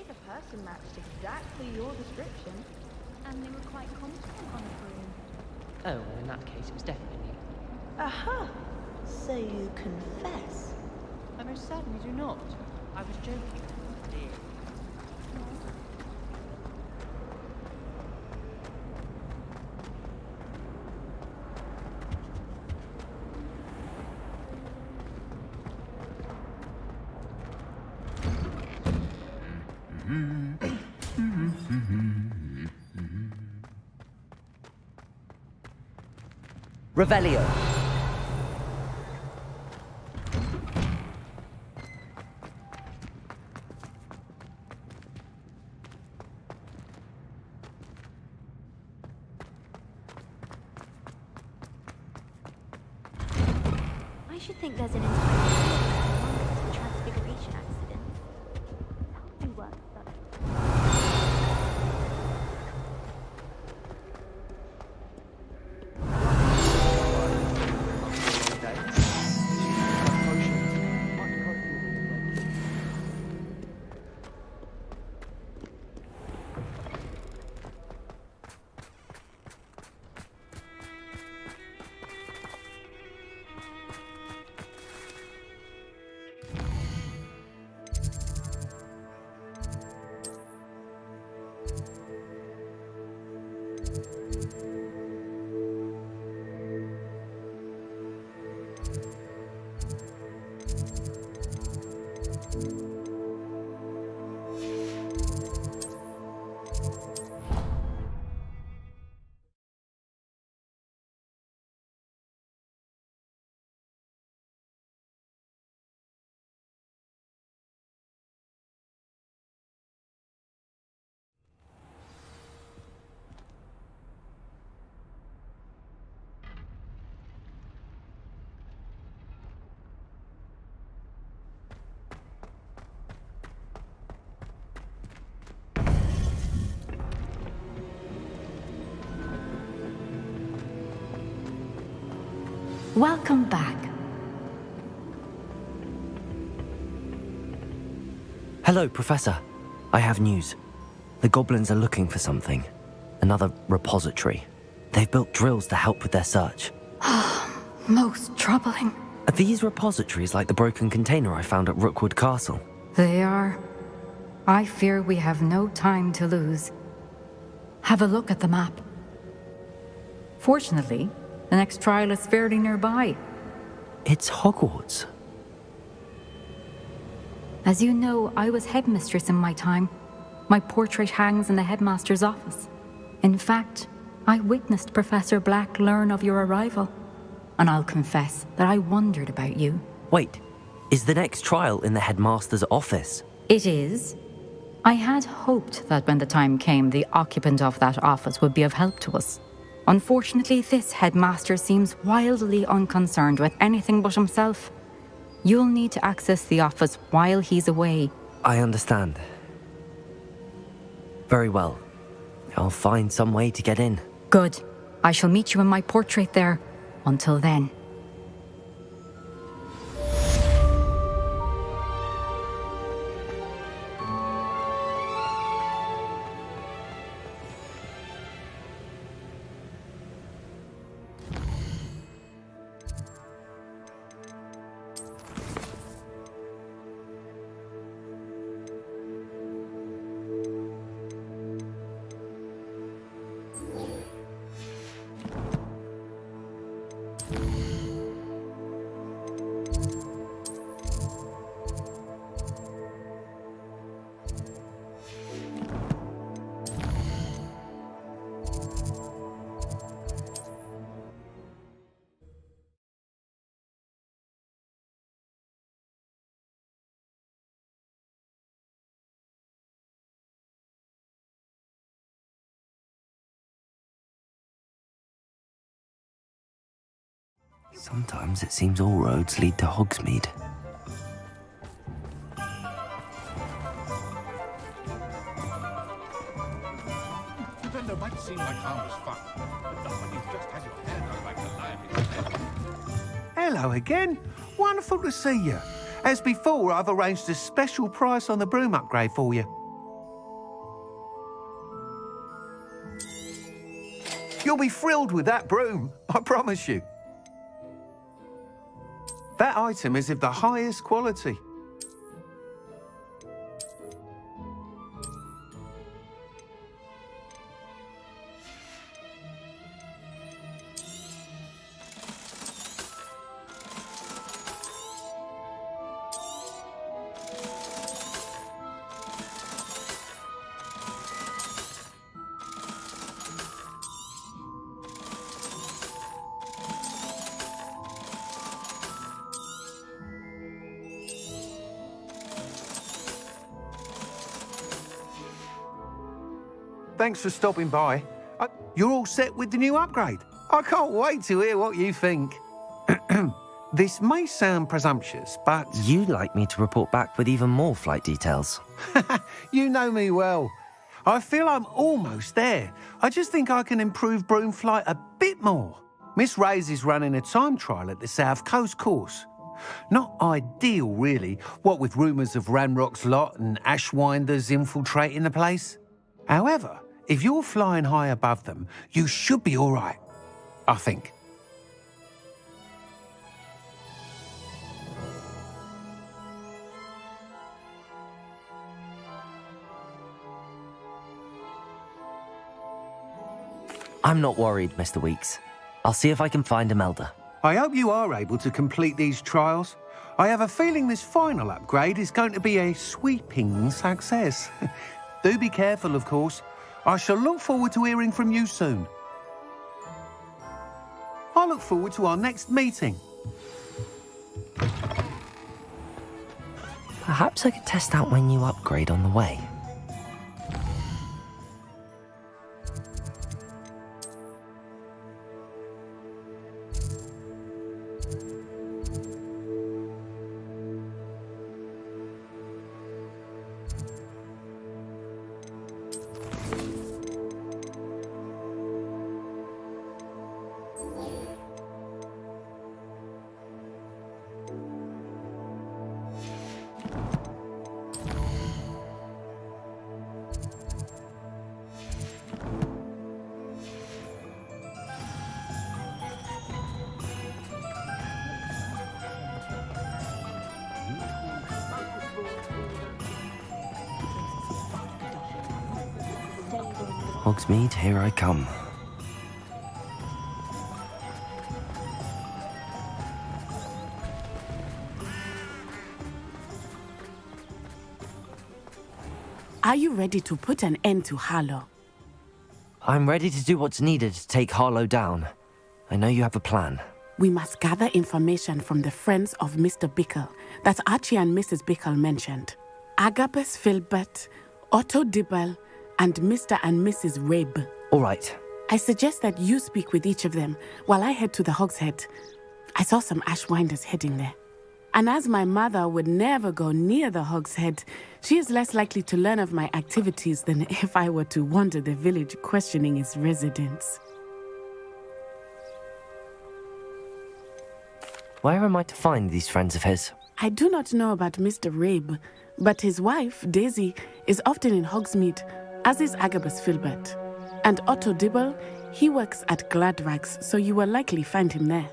The person matched exactly your description. And they were quite confident on the broom. Oh, well, in that case, it was definitely me. Aha! So you confess? I most certainly do not. I was joking. Dear. Revelio. I should think there's an entire field of the transfiguration accident. That would be worth studying. Welcome back. Hello, Professor. I have news. The goblins are looking for something. Another repository. They've built drills to help with their search. Most troubling. Are these repositories like the broken container I found at Rookwood Castle? They are. I fear we have no time to lose. Have a look at the map. Fortunately, the next trial is fairly nearby. It's Hogwarts. As you know, I was headmistress in my time. My portrait hangs in the headmaster's office. In fact, I witnessed Professor Black learn of your arrival. And I'll confess that I wondered about you. Wait, is the next trial in the headmaster's office? It is. I had hoped that when the time came, the occupant of that office would be of help to us. Unfortunately, this headmaster seems wildly unconcerned with anything but himself. You'll need to access the office while he's away. I understand. Very well. I'll find some way to get in. Good. I shall meet you in my portrait there. Until then. Sometimes it seems all roads lead to Hogsmeade. Then there might seem like harmless fun, but not when you've just had your hair done like the lion. Hello again. Wonderful to see you. As before, I've arranged a special price on the broom upgrade for you. You'll be thrilled with that broom, I promise you. That item is of the highest quality. Thanks for stopping by. You're all set with the new upgrade. I can't wait to hear what you think. This may sound presumptuous, but... You'd like me to report back with even more flight details. You know me well. I feel I'm almost there. I just think I can improve broom flight a bit more. Miss Ray's is running a time trial at the South Coast course. Not ideal, really, what with rumours of Ranrock's lot and Ashwinders infiltrating the place. However, if you're flying high above them, you should be all right, I think. I'm not worried, Mr. Weeks. I'll see if I can find Imelda. I hope you are able to complete these trials. I have a feeling this final upgrade is going to be a sweeping success. Do be careful, of course. I shall look forward to hearing from you soon. I look forward to our next meeting. Perhaps I could test out my new upgrade on the way. Hogsmeade, here I come. Are you ready to put an end to Harlow? I'm ready to do what's needed to take Harlow down. I know you have a plan. We must gather information from the friends of Mr. Bickle that Archie and Mrs. Bickle mentioned. Agabus Filbert, Otto Dibble, and Mr. and Mrs. Rabe. All right. I suggest that you speak with each of them while I head to the Hogshead. I saw some Ashwinders heading there. And as my mother would never go near the Hogshead, she is less likely to learn of my activities than if I were to wander the village questioning its residents. Where am I to find these friends of his? I do not know about Mr. Rabe, but his wife, Daisy, is often in Hogsmeade, as is Agabus Filbert. And Otto Dibble, he works at Gladrags, so you will likely find him there.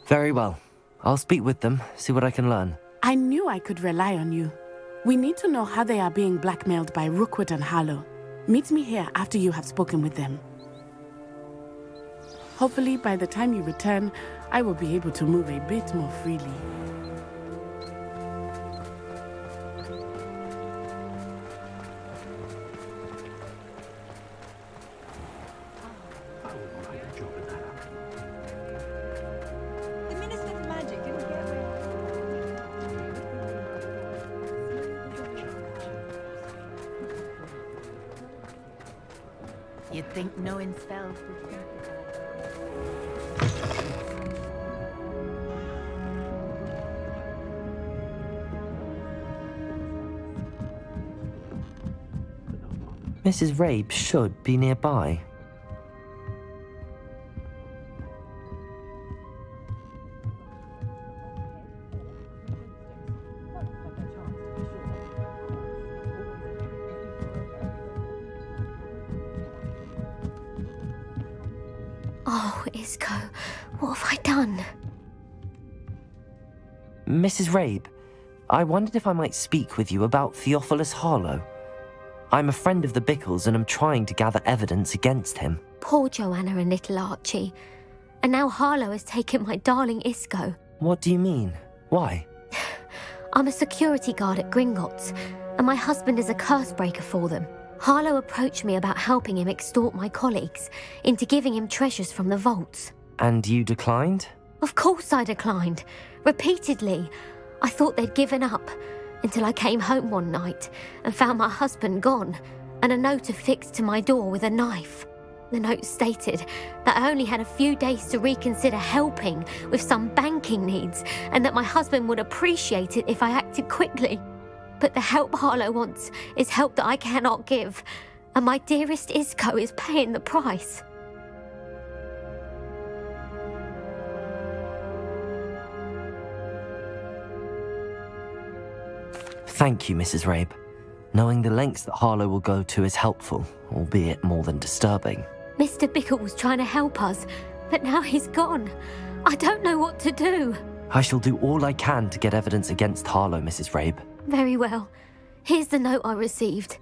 Very well. I'll speak with them, see what I can learn. I knew I could rely on you. We need to know how they are being blackmailed by Rookwood and Harlow. Meet me here after you have spoken with them. Hopefully, by the time you return, I will be able to move a bit more freely. The Minister for Magic didn't get away. You'd think knowing spells would simplify. Mrs. Rabe should be nearby. Oh, Isco, what have I done? Mrs. Rabe, I wondered if I might speak with you about Theophilus Harlow. I'm a friend of the Bickles and I'm trying to gather evidence against him. Poor Joanna and little Archie. And now Harlow has taken my darling Isco. What do you mean? Why? I'm a security guard at Gringotts, and my husband is a curse breaker for them. Harlow approached me about helping him extort my colleagues into giving him treasures from the vaults. And you declined? Of course I declined. Repeatedly. I thought they'd given up, until I came home one night and found my husband gone, and a note affixed to my door with a knife. The note stated that I only had a few days to reconsider helping with some banking needs, and that my husband would appreciate it if I acted quickly. But the help Harlow wants is help that I cannot give, and my dearest Isco is paying the price. Thank you, Mrs. Rabe. Knowing the lengths that Harlow will go to is helpful, albeit more than disturbing. Mr. Bickle was trying to help us, but now he's gone. I don't know what to do. I shall do all I can to get evidence against Harlow, Mrs. Rabe. Very well. Here's the note I received.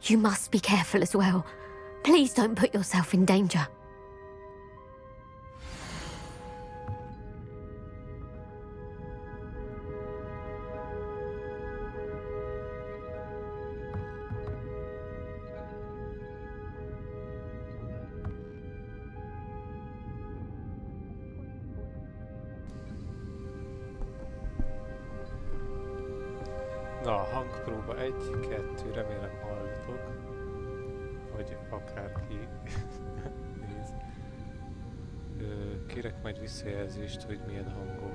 You must be careful as well. Please don't put yourself in danger. Na, a hangpróba 1, 2, remélem hallgatok. Vagy akárki néz. Kérek majd visszajelzést, hogy milyen hangom.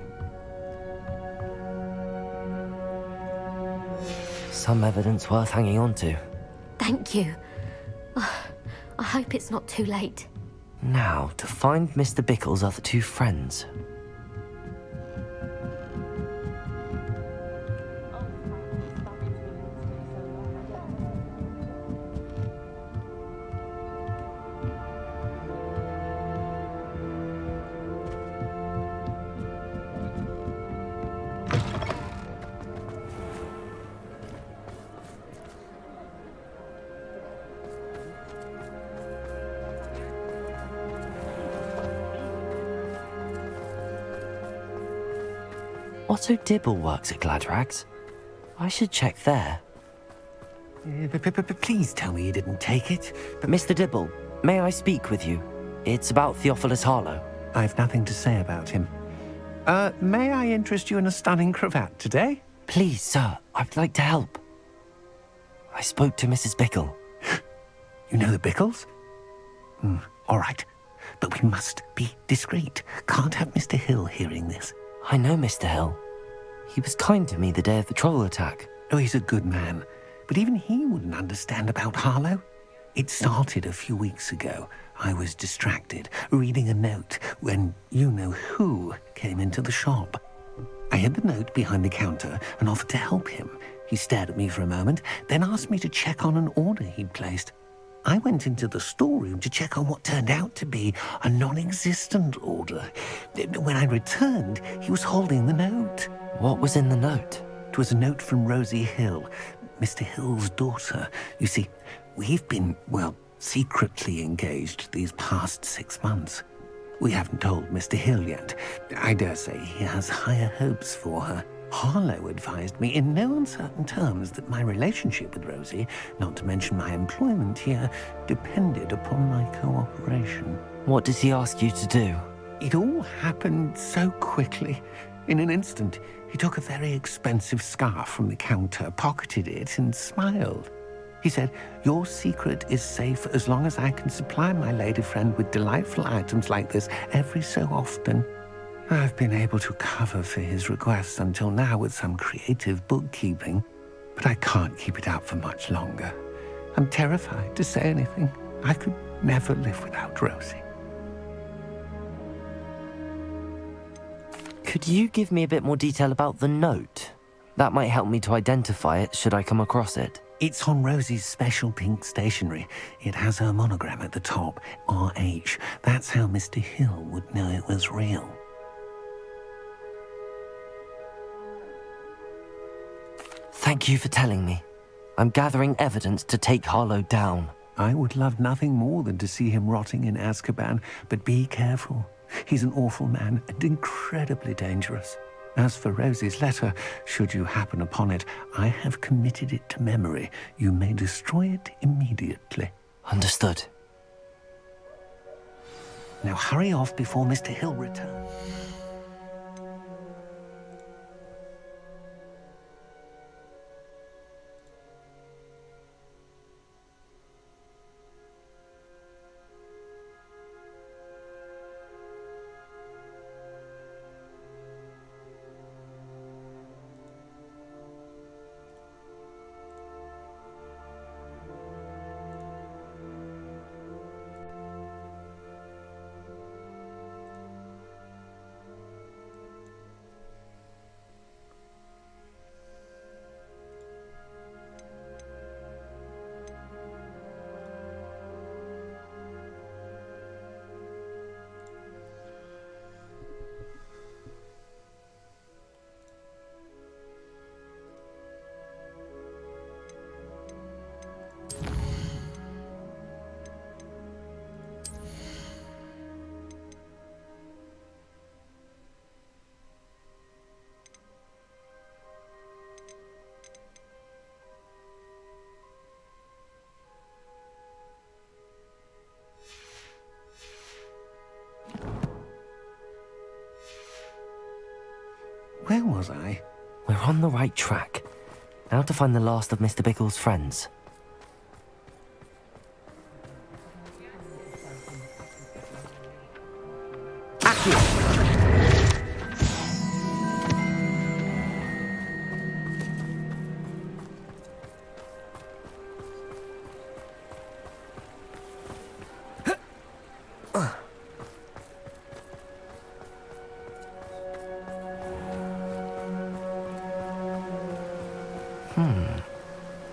Some evidence worth hanging on to. Thank you. I hope it's not too late. Now, to find Mr. Bickle's other two friends. Otto Dibble works at Gladrags. I should check there. Please tell me you didn't take it. Mr. Dibble, may I speak with you? It's about Theophilus Harlow. I've nothing to say about him. May I interest you in a stunning cravat today? Please, sir, I'd like to help. I spoke to Mrs. Bickle. You know the Bickles? All right. But we must be discreet. Can't have Mr. Hill hearing this. I know Mr. Hill. He was kind to me the day of the troll attack. Oh, he's a good man. But even he wouldn't understand about Harlow. It started a few weeks ago. I was distracted, reading a note, when you-know-who came into the shop. I hid the note behind the counter and offered to help him. He stared at me for a moment, then asked me to check on an order he'd placed. I went into the storeroom to check on what turned out to be a non-existent order. When I returned, he was holding the note. What was in the note? It was a note from Rosie Hill, Mr. Hill's daughter. You see, we've been, secretly engaged these past 6 months. We haven't told Mr. Hill yet. I dare say he has higher hopes for her. Harlow advised me in no uncertain terms that my relationship with Rosie, not to mention my employment here, depended upon my cooperation. What did he ask you to do? It all happened so quickly. In an instant, he took a very expensive scarf from the counter, pocketed it, and smiled. He said, "Your secret is safe as long as I can supply my lady friend with delightful items like this every so often." I've been able to cover for his requests until now with some creative bookkeeping, but I can't keep it up for much longer. I'm terrified to say anything. I could never live without Rosie. Could you give me a bit more detail about the note? That might help me to identify it should I come across it. It's on Rosie's special pink stationery. It has her monogram at the top, RH. That's how Mr. Hill would know it was real. Thank you for telling me. I'm gathering evidence to take Harlow down. I would love nothing more than to see him rotting in Azkaban, but be careful. He's an awful man and incredibly dangerous. As for Rosie's letter, should you happen upon it, I have committed it to memory. You may destroy it immediately. Understood. Now hurry off before Mr. Hill returns. Where was I? We're on the right track. Now to find the last of Mr. Bickle's friends.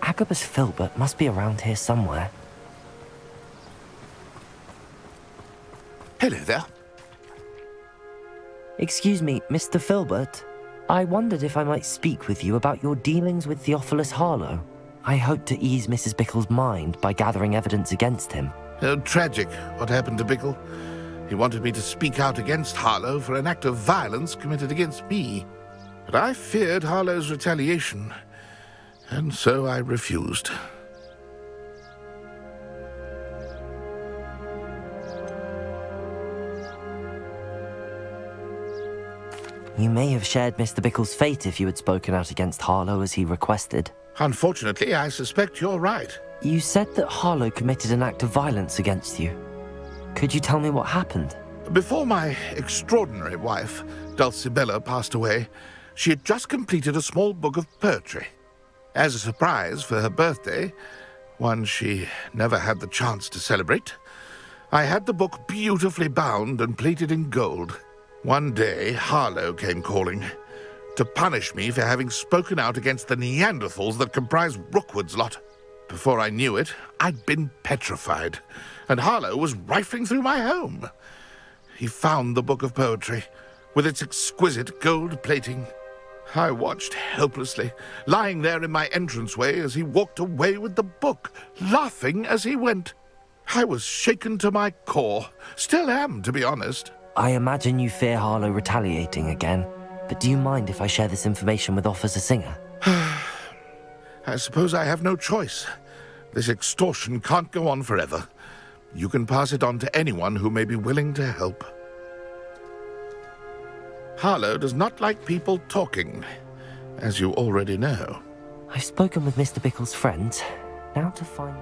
Agabus Filbert must be around here somewhere. Hello there. Excuse me, Mr. Filbert. I wondered if I might speak with you about your dealings with Theophilus Harlow. I hope to ease Mrs. Bickle's mind by gathering evidence against him. Tragic, what happened to Bickle. He wanted me to speak out against Harlow for an act of violence committed against me. But I feared Harlow's retaliation, and so I refused. You may have shared Mr. Bickle's fate if you had spoken out against Harlow as he requested. Unfortunately, I suspect you're right. You said that Harlow committed an act of violence against you. Could you tell me what happened? Before my extraordinary wife, Dulcibella, passed away, she had just completed a small book of poetry. As a surprise for her birthday, one she never had the chance to celebrate, I had the book beautifully bound and plated in gold. One day, Harlow came calling to punish me for having spoken out against the Neanderthals that comprise Rookwood's lot. Before I knew it, I'd been petrified, and Harlow was rifling through my home. He found the book of poetry, with its exquisite gold plating. I watched helplessly, lying there in my entranceway as he walked away with the book, laughing as he went. I was shaken to my core. Still am, to be honest. I imagine you fear Harlow retaliating again, but do you mind if I share this information with Officer Singer? I suppose I have no choice. This extortion can't go on forever. You can pass it on to anyone who may be willing to help. Harlow does not like people talking, as you already know. I've spoken with Mr. Bickle's friends. Now to find...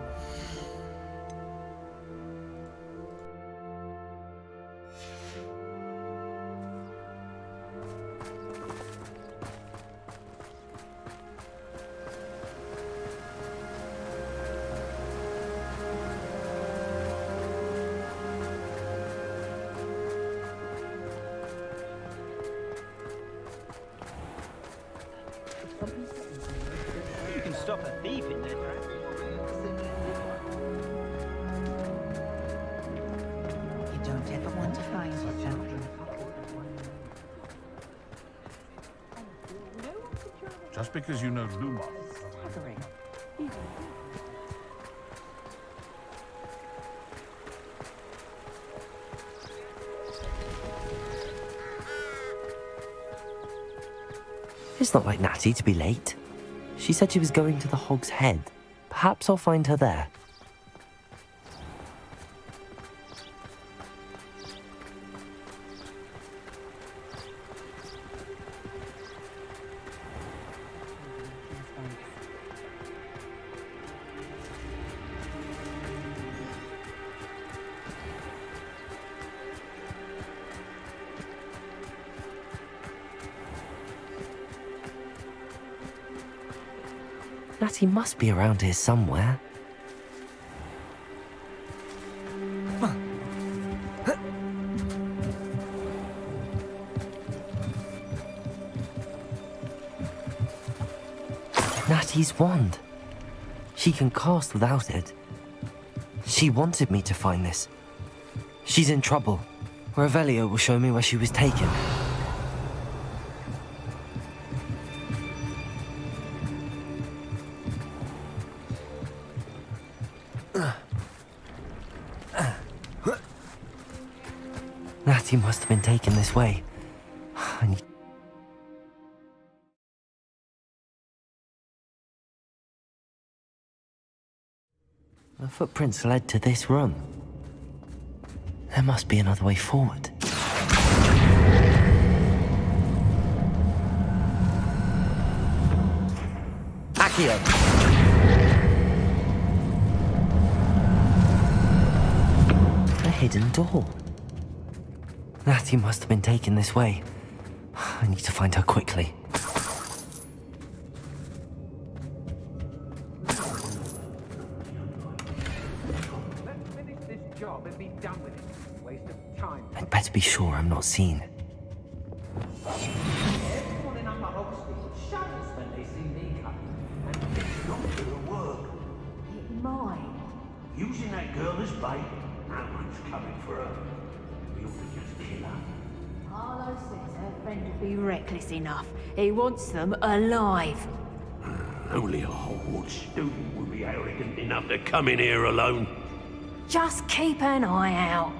You can stop a thief in their tracks. won't ever want to find yourself. Just because you know Lumos. It's not like Natty to be late. She said she was going to the Hog's Head. Perhaps I'll find her there. Natty must be around here somewhere. Natty's wand. She can cast without it. She wanted me to find this. She's in trouble. Revelio will show me where she was taken. Natty must have been taken this way. I need... The footprints led to this room. There must be another way forward. Accio! A hidden door. Natty must have been taken this way. I need to find her quickly. Let's finish this job and be done with it. Waste of time. I'd better be sure I'm not seen. Everyone in Upper Hogsfield shudders when they see me coming. And it's not gonna work. It might. Using that girl as bait, no one's coming for her. We ought to just kill her. Harlow says her friend would be reckless enough. He wants them alive. Only a Hogwarts student would be arrogant enough to come in here alone. Just keep an eye out.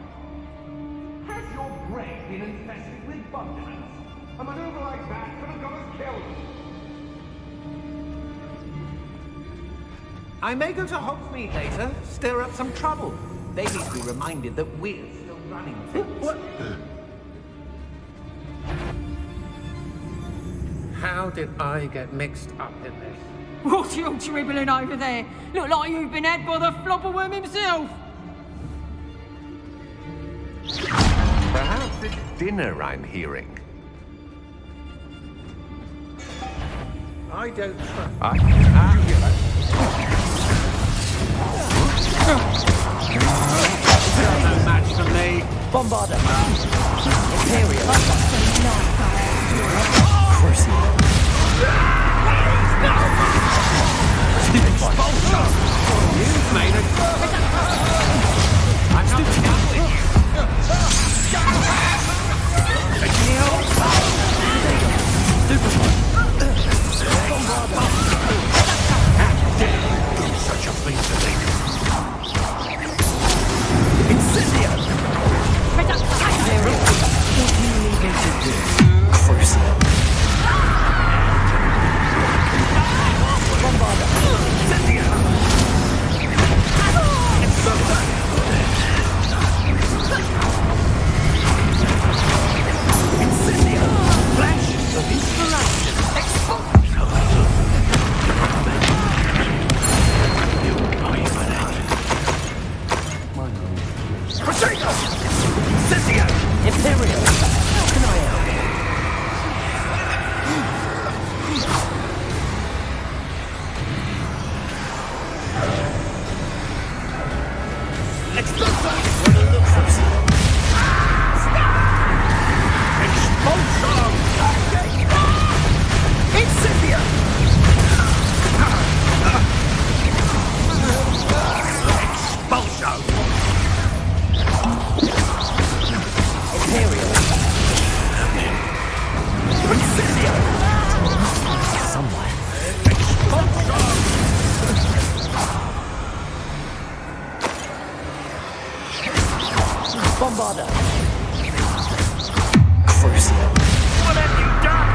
Has your brain been infested with bugbears? A maneuver like that could have got us killed. I may go to Hogsmeade later, stir up some trouble. They need to be reminded that we're still running things. How did I get mixed up in this? What you dribbling over there? Look like you've been had by the flopperworm himself. Perhaps it's dinner I'm hearing. I don't trust. No match for me. Bombarda! Imperial! Crucible! You've made a... I'm not done with you. How dare you do such a thing to me? Incendio! What do you need me to do? Crucible! Bombarda! Incendio! Incendio! Flash of inspiration! Explode! Protego! Incendio! Imperial! How can I help? Bombarda! Crucial. What have you done?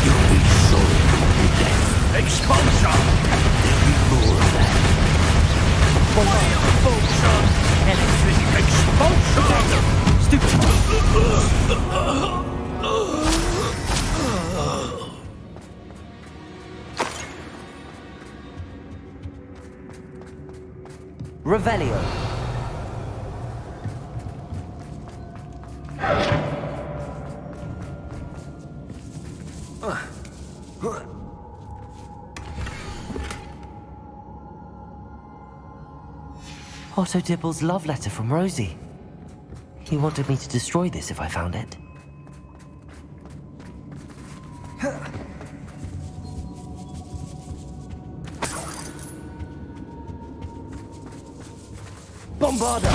You'll be sorry for your death. Expulsion! There'll be more of that. Fire expulsion! Electric expulsion! Stupid. Revelio. Otto Dibble's love letter from Rosie. He wanted me to destroy this if I found it. Bombarda!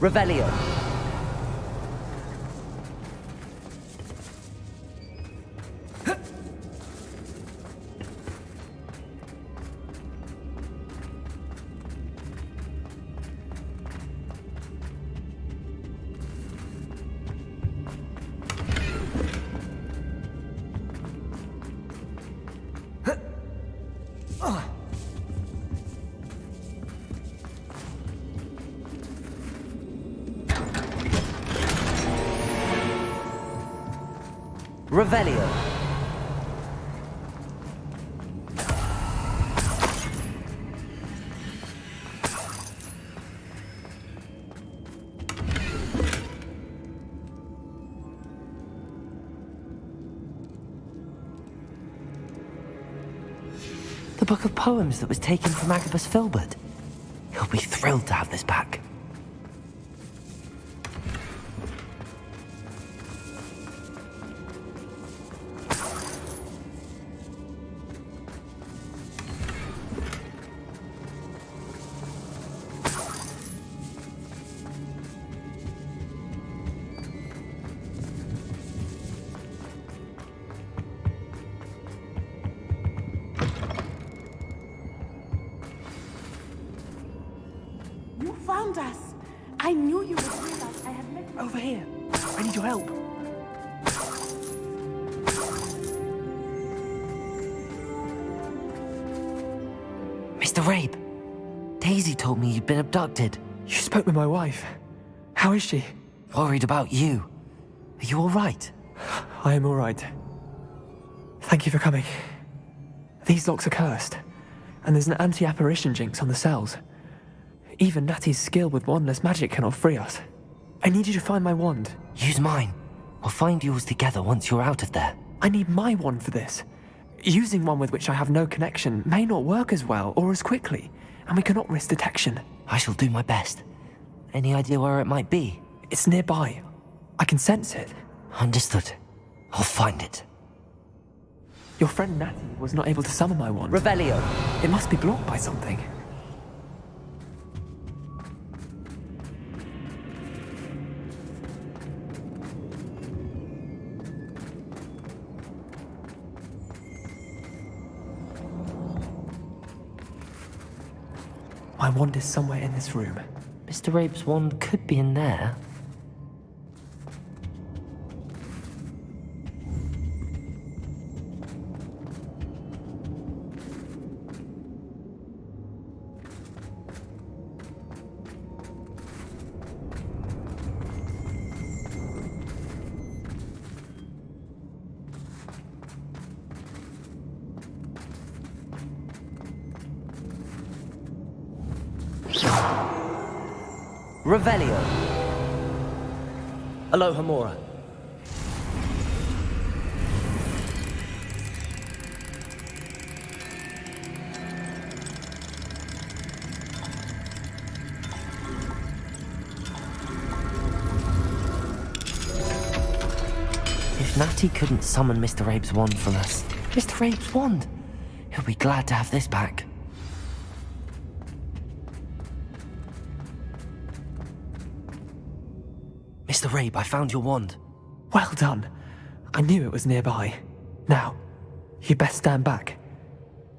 Revelio. Revelio. The book of poems that was taken from Agabus Filbert. He'll be thrilled to have this back. Found us. I knew you would bring us. I had met you. Over here. I need your help. Mr. Rabe, Daisy told me you'd been abducted. You spoke with my wife. How is she? Worried about you. Are you all right? I am all right. Thank you for coming. These locks are cursed, and there's an anti-apparition jinx on the cells. Even Natty's skill with wandless magic cannot free us. I need you to find my wand. Use mine. We'll find yours together once you're out of there. I need my wand for this. Using one with which I have no connection may not work as well or as quickly, and we cannot risk detection. I shall do my best. Any idea where it might be? It's nearby. I can sense it. Understood. I'll find it. Your friend Natty was not able to summon my wand. Revelio. It must be blocked by something. My wand is somewhere in this room. Mr. Rabe's wand could be in there. Revelio. Aloha Mora. Natty couldn't summon Mr. Abe's wand from us. Mr. Abe's wand! He'll be glad to have this back. Mr. Abe, I found your wand. Well done. I knew it was nearby. Now, you best stand back.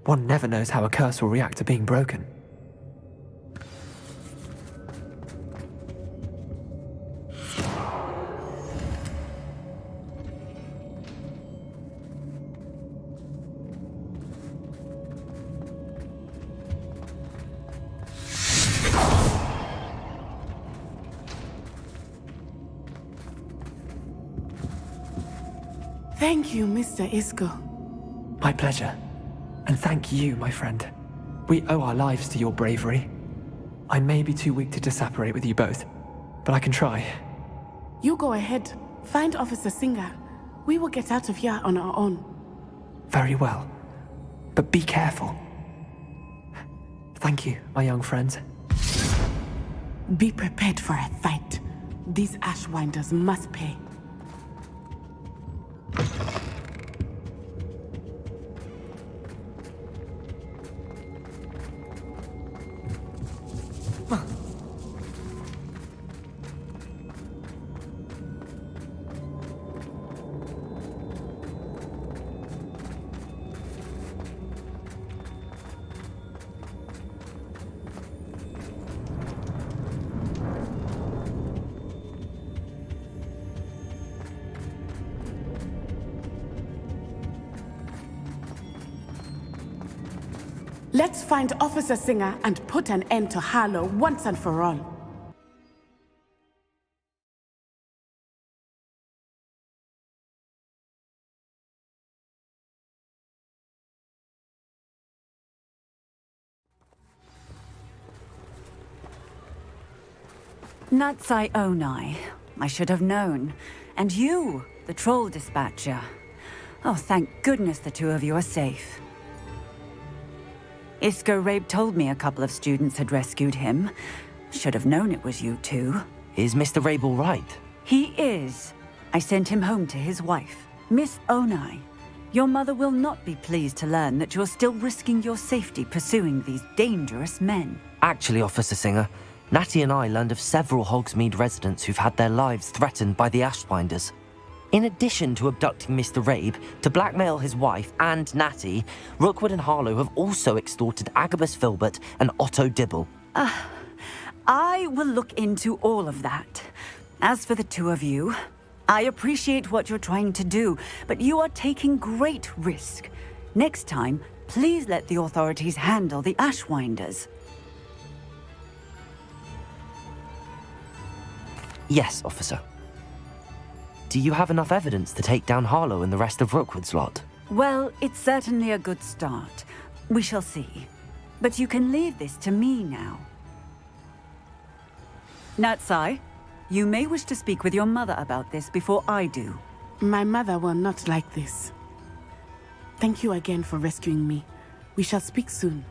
One never knows how a curse will react to being broken. Thank you, Mr. Isco. My pleasure. And thank you, my friend. We owe our lives to your bravery. I may be too weak to disapparate with you both, but I can try. You go ahead. Find Officer Singer. We will get out of here on our own. Very well. But be careful. Thank you, my young friends. Be prepared for a fight. These Ashwinders must pay. Let's find Officer Singer and put an end to Harlow once and for all. Natsai Onai. I should have known. And you, the troll dispatcher. Oh, thank goodness the two of you are safe. Isco Rabe told me a couple of students had rescued him. Should have known it was you two. Is Mr. Rabe all right? He is. I sent him home to his wife, Miss Onai. Your mother will not be pleased to learn that you're still risking your safety pursuing these dangerous men. Actually, Officer Singer, Natty and I learned of several Hogsmeade residents who've had their lives threatened by the Ashwinders. In addition to abducting Mr. Rabe to blackmail his wife and Natty, Rookwood and Harlow have also extorted Agabus Filbert and Otto Dibble. I will look into all of that. As for the two of you, I appreciate what you're trying to do, but you are taking great risk. Next time, please let the authorities handle the Ashwinders. Yes, officer. Do you have enough evidence to take down Harlow and the rest of Rookwood's lot? Well, it's certainly a good start. We shall see. But you can leave this to me now. Natsai, you may wish to speak with your mother about this before I do. My mother will not like this. Thank you again for rescuing me. We shall speak soon.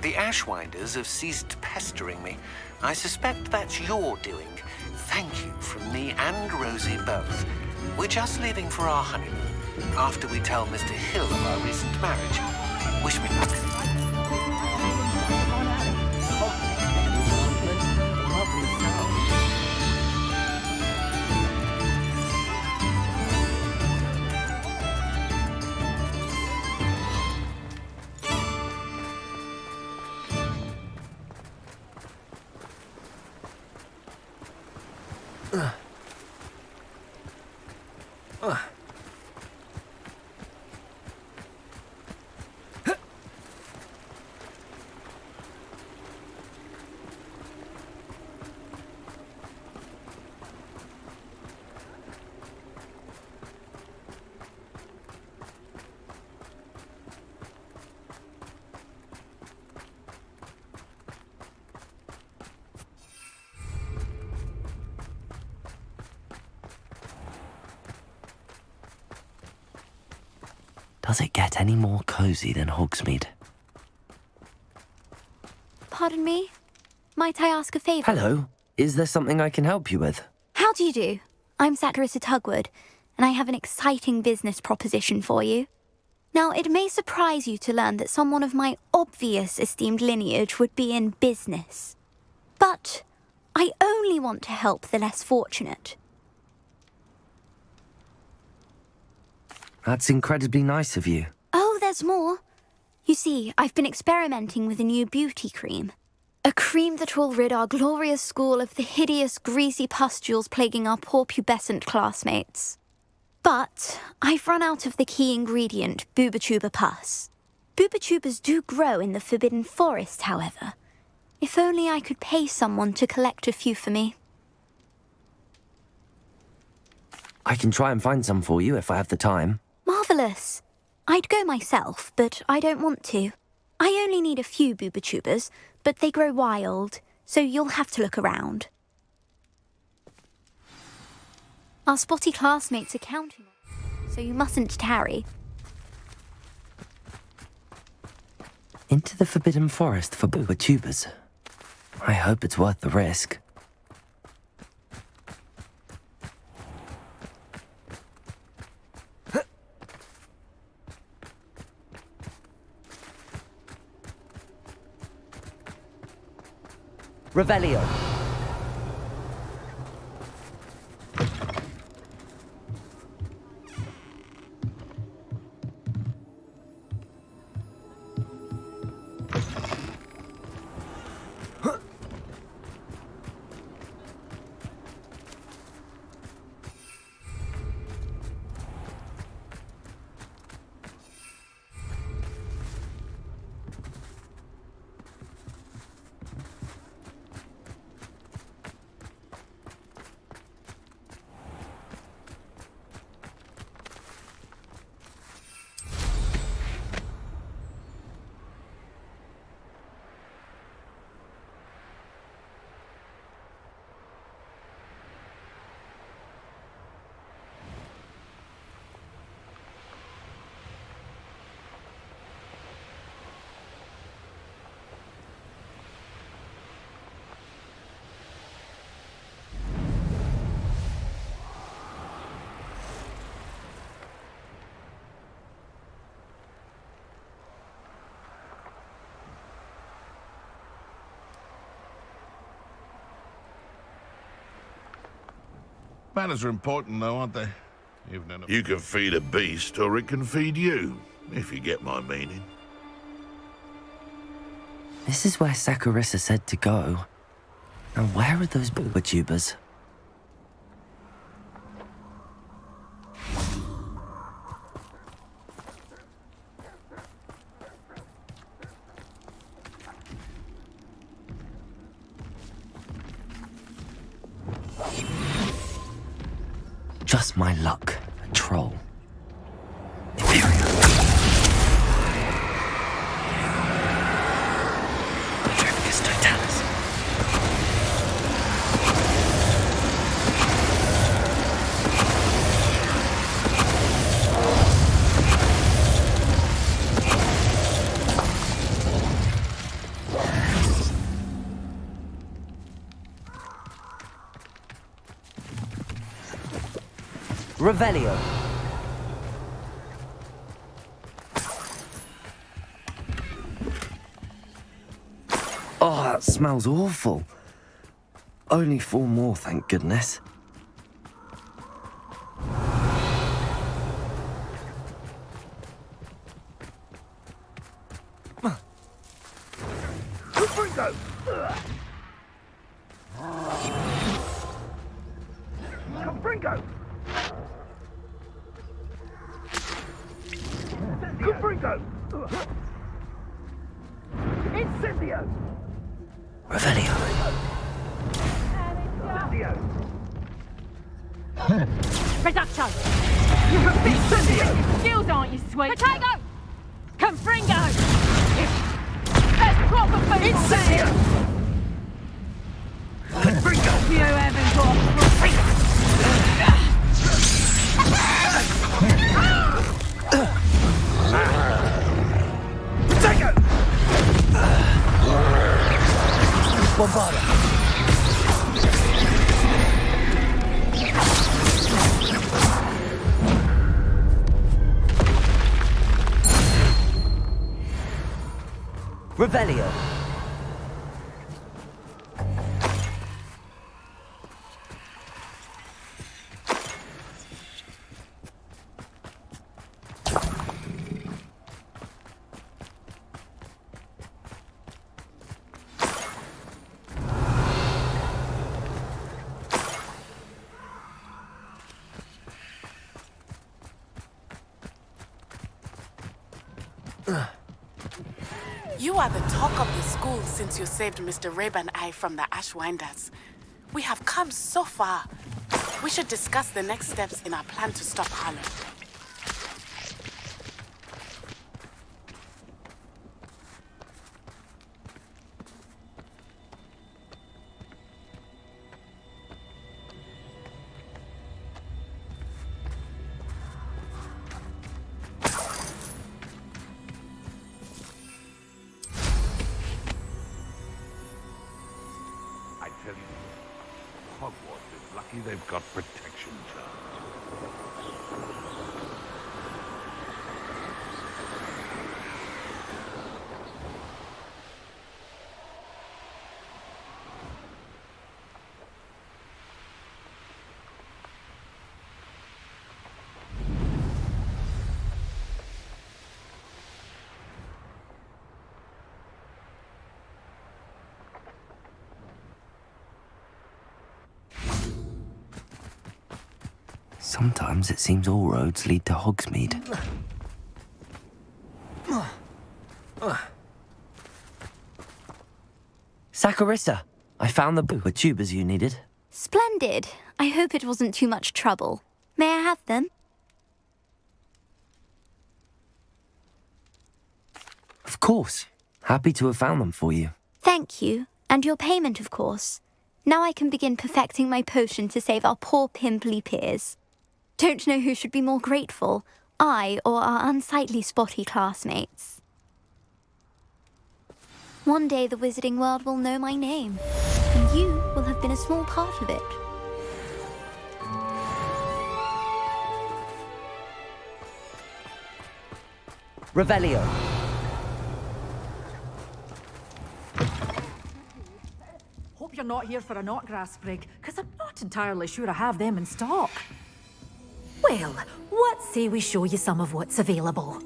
The Ashwinders have ceased pestering me. I suspect that's your doing. Thank you from me and Rosie both. We're just leaving for our honeymoon, after we tell Mr. Hill of our recent marriage. Wish me luck. Does it get any more cozy than Hogsmeade? Pardon me? Might I ask a favour? Hello. Is there something I can help you with? How do you do? I'm Saccharissa Tugwood, and I have an exciting business proposition for you. Now, it may surprise you to learn that someone of my obvious esteemed lineage would be in business. But I only want to help the less fortunate. That's incredibly nice of you. Oh, there's more. You see, I've been experimenting with a new beauty cream. A cream that will rid our glorious school of the hideous, greasy pustules plaguing our poor pubescent classmates. But I've run out of the key ingredient, Bubatuba pus. Bubatubas do grow in the Forbidden Forest, however. If only I could pay someone to collect a few for me. I can try and find some for you if I have the time. Marvellous. I'd go myself, but I don't want to. I only need a few Bubatubas, but they grow wild, so you'll have to look around. Our spotty classmates are counting on us, so you mustn't tarry. Into the Forbidden Forest for Bubatubas. I hope it's worth the risk. Revelio. Manners are important, though, aren't they? You can feed a beast, or it can feed you, if you get my meaning. This is where Saccharissa said to go. Now where are those Bubatubas? Just my luck. A troll. Trevius Totalis. Revelio. Oh, that smells awful. Only 4 more, thank goodness. Confringo! Confringo! Incendio! Revelio. Reducto! You're a bit sensitive skills, aren't you, sweet? Potato! Confringo! That's proper food! Incendio! Confringo! You haven't got Potato! Bombarda. Revelio. You are the talk of the school since you saved Mr. Rabe and I from the Ashwinders. We have come so far. We should discuss the next steps in our plan to stop Harlow. I tell you, Hogwarts is lucky they've got protection charms. Sometimes it seems all roads lead to Hogsmeade. Saccharissa, I found the tubers you needed. Splendid. I hope it wasn't too much trouble. May I have them? Of course. Happy to have found them for you. Thank you. And your payment, of course. Now I can begin perfecting my potion to save our poor pimply peers. Don't know who should be more grateful, I or our unsightly spotty classmates. One day the wizarding world will know my name, and you will have been a small part of it. Revelio. Hope you're not here for a knotgrass sprig, because I'm not entirely sure I have them in stock. Well, what say we show you some of what's available?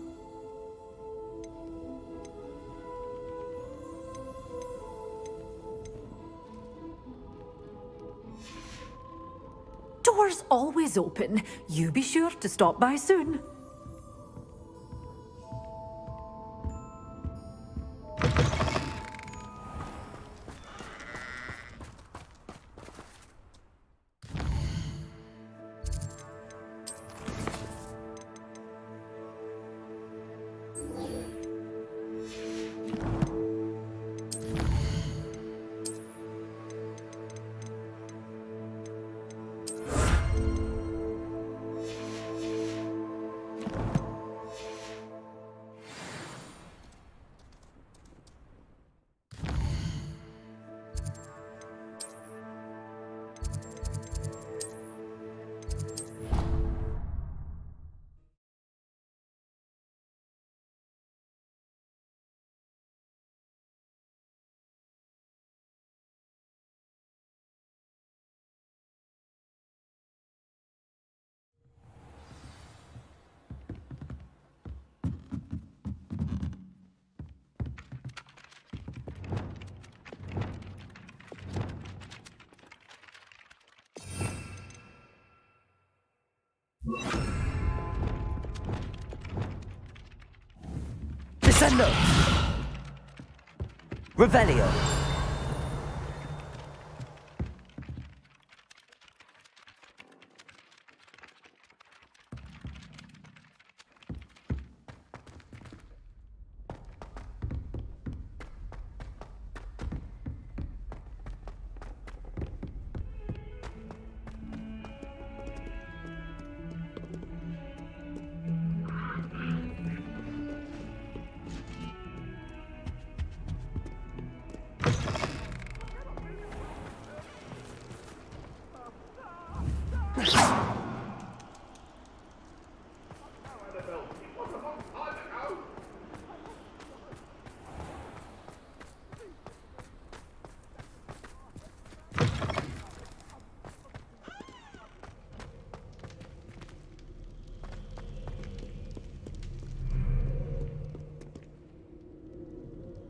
Doors always open. You be sure to stop by soon. Descendo! Revelio!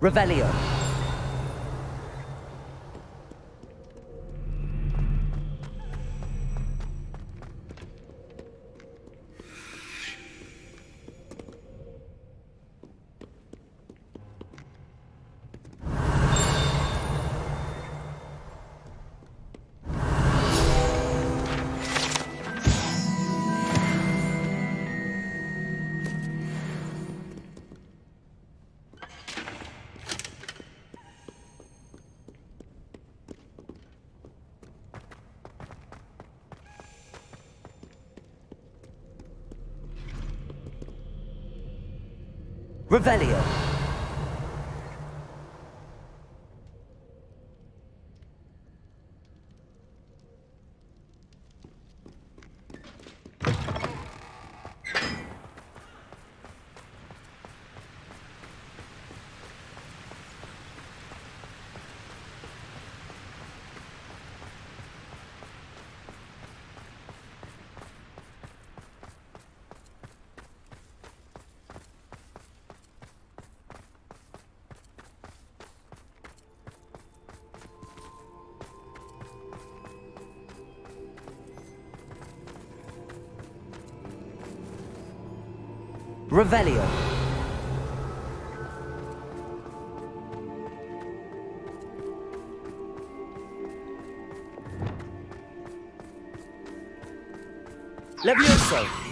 Revelio. Revelio. Revelio. Levioso.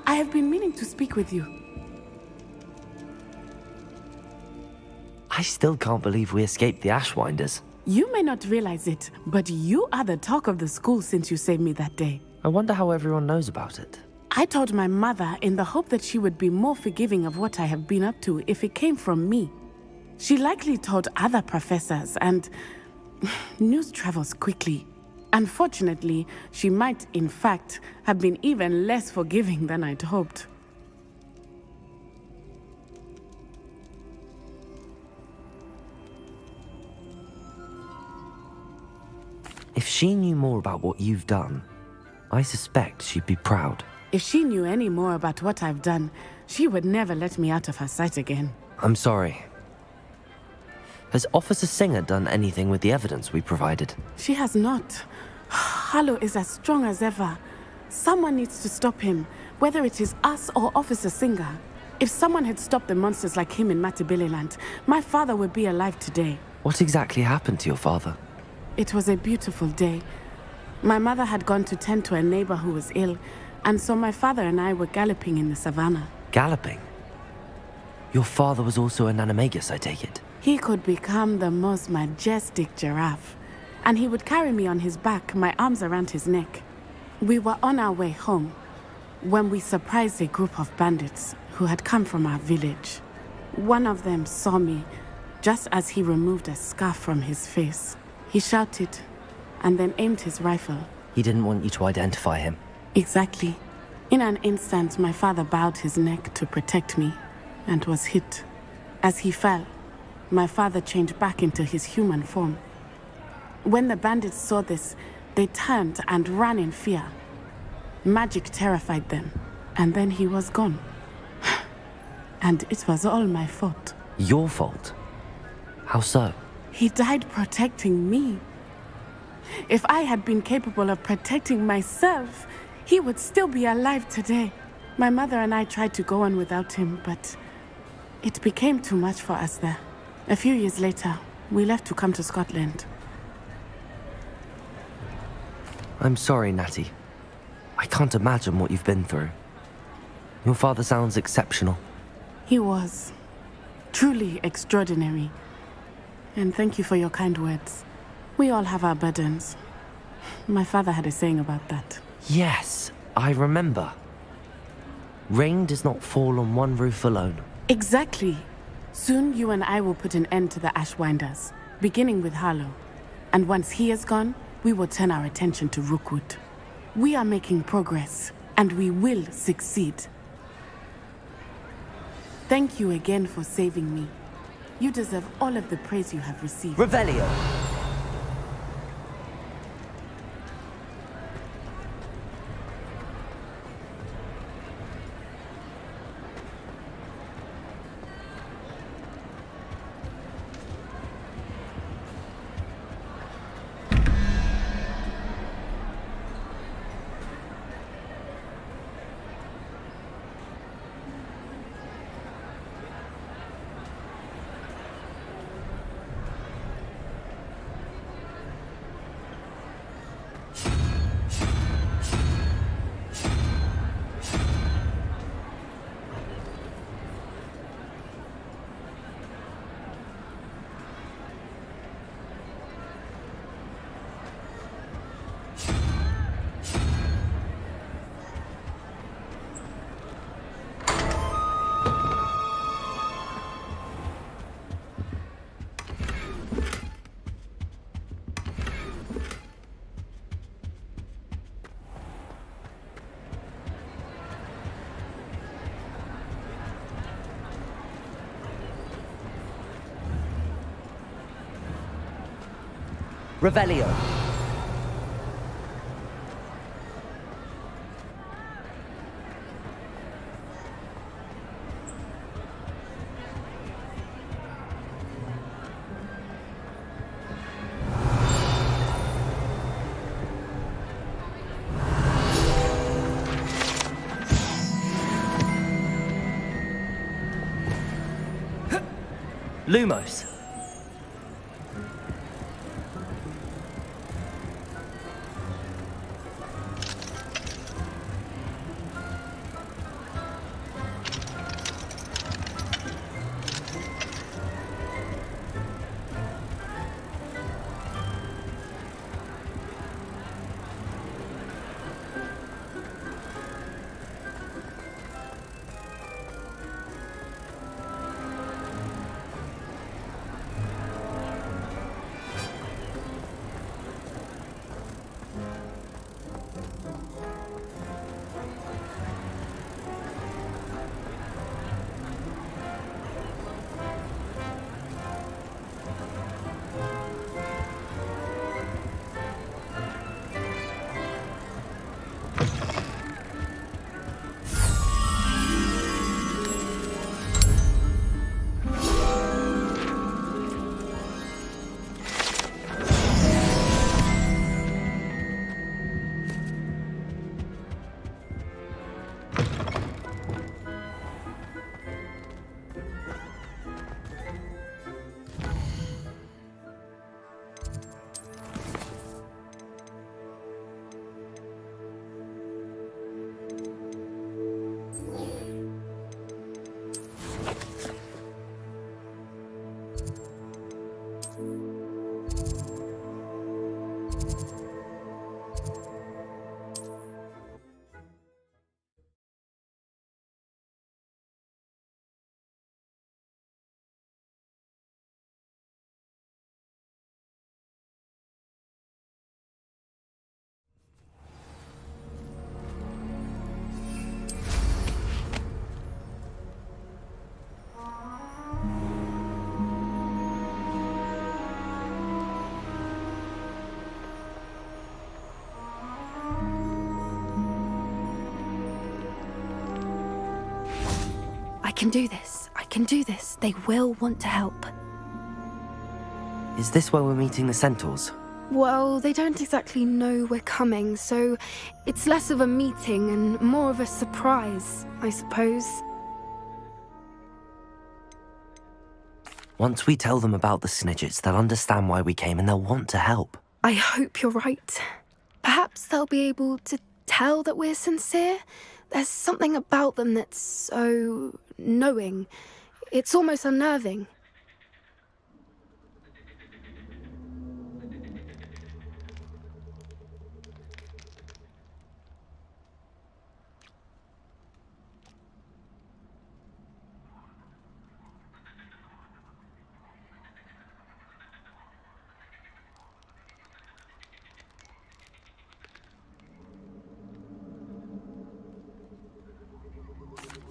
I have been meaning to speak with you. I still can't believe we escaped the Ashwinders. You may not realize it, but you are the talk of the school since you saved me that day. I wonder how everyone knows about it. I told my mother in the hope that she would be more forgiving of what I have been up to if it came from me. She likely told other professors, and news travels quickly. Unfortunately, she might, in fact, have been even less forgiving than I'd hoped. If she knew more about what you've done, I suspect she'd be proud. If she knew any more about what I've done, she would never let me out of her sight again. I'm sorry. Has Officer Singer done anything with the evidence we provided? She has not. Harlow is as strong as ever. Someone needs to stop him, whether it is us or Officer Singer. If someone had stopped the monsters like him in Matabeleland, my father would be alive today. What exactly happened to your father? It was a beautiful day. My mother had gone to tend to a neighbor who was ill, And so my father and I were galloping in the savannah. Galloping? Your father was also an animagus, I take it? He could become the most majestic giraffe. And he would carry me on his back, my arms around his neck. We were on our way home when we surprised a group of bandits who had come from our village. One of them saw me just as he removed a scarf from his face. He shouted and then aimed his rifle. He didn't want you to identify him. Exactly. In an instant, my father bowed his neck to protect me and was hit. As he fell, my father changed back into his human form. When the bandits saw this, they turned and ran in fear. Magic terrified them, and then he was gone. And it was all my fault. Your fault? How so? He died protecting me. If I had been capable of protecting myself, he would still be alive today. My mother and I tried to go on without him, but it became too much for us there. A few years later, we left to come to Scotland. I'm sorry, Natty. I can't imagine what you've been through. Your father sounds exceptional. He was truly extraordinary. And thank you for your kind words. We all have our burdens. My father had a saying about that. Yes, I remember. Rain does not fall on one roof alone. Exactly. Soon you and I will put an end to the Ashwinders, beginning with Harlow. And once he is gone, we will turn our attention to Rookwood. We are making progress, and we will succeed. Thank you again for saving me. You deserve all of the praise you have received. Revelio! Revelio. Lumos. can do this. I can do this. They will want to help. Is this where we're meeting the centaurs? Well, they don't exactly know we're coming, so it's less of a meeting and more of a surprise, I suppose. Once we tell them about the Snidgets, they'll understand why we came and they'll want to help. I hope you're right. Perhaps they'll be able to tell that we're sincere. There's something about them that's so knowing. It's almost unnerving.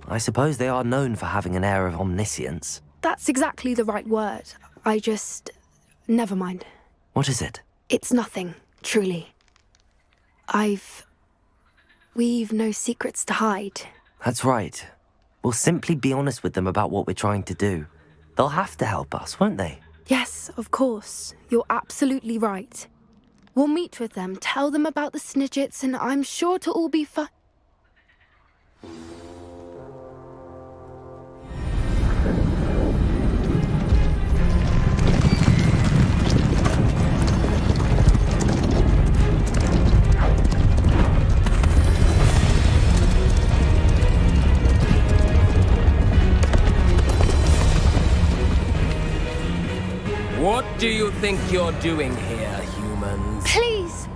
I suppose they are known for having an air of omniscience. That's exactly the right word. Never mind. What is it? It's nothing, truly. We've no secrets to hide. That's right. We'll simply be honest with them about what we're trying to do. They'll have to help us, won't they? Yes, of course. You're absolutely right. We'll meet with them, tell them about the Snidgets, and I'm sure it'll all be fine. What do you think you're doing here, humans? Please!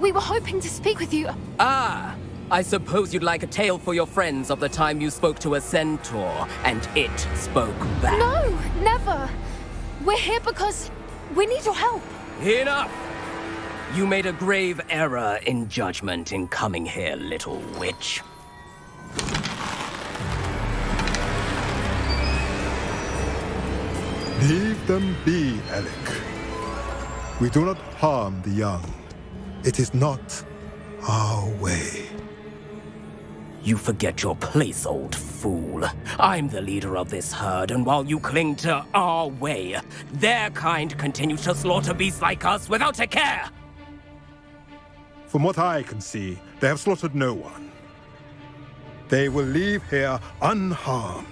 We were hoping to speak with you. Ah! I suppose you'd like a tale for your friends of the time you spoke to a centaur, and it spoke back. No, never! We're here because we need your help. Enough! You made a grave error in judgment in coming here, little witch. Leave them be, Alec. We do not harm the young. It is not our way. You forget your place, old fool. I'm the leader of this herd, and while you cling to our way, their kind continue to slaughter beasts like us without a care! From what I can see, they have slaughtered no one. They will leave here unharmed.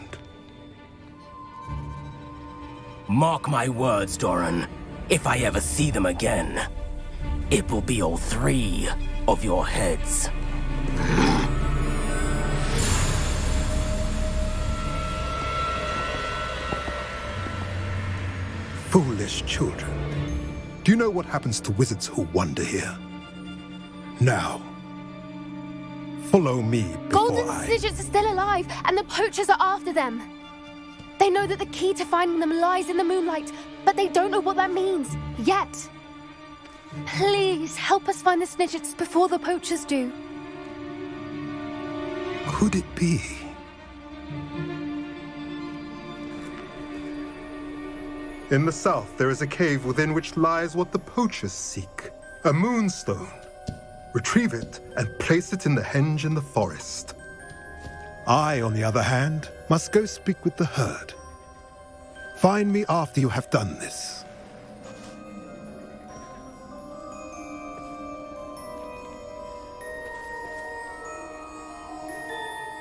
Mark my words, Doran. If I ever see them again, it will be all 3 of your heads. Foolish children. Do you know what happens to wizards who wander here? Now, follow me before Golden Snidgets are still alive, and the poachers are after them. They know that the key to finding them lies in the moonlight, but they don't know what that means, yet. Please, help us find the Snidgets before the poachers do. Could it be? In the south, there is a cave within which lies what the poachers seek. A moonstone. Retrieve it and place it in the henge in the forest. I, on the other hand, must go speak with the herd. Find me after you have done this.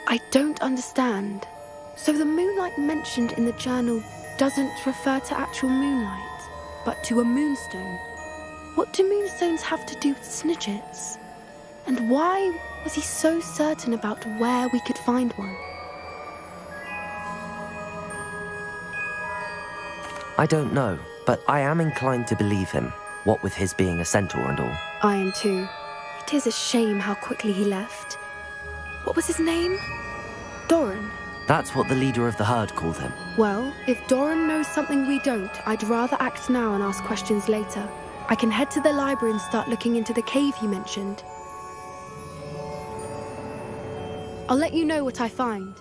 I don't understand. So the moonlight mentioned in the journal doesn't refer to actual moonlight, but to a moonstone. What do moonstones have to do with Snidgets? And why was he so certain about where we could find one? I don't know, but I am inclined to believe him, what with his being a centaur and all. I am too. It is a shame how quickly he left. What was his name? Doran. That's what the leader of the herd called him. Well, if Doran knows something we don't, I'd rather act now and ask questions later. I can head to the library and start looking into the cave you mentioned. I'll let you know what I find.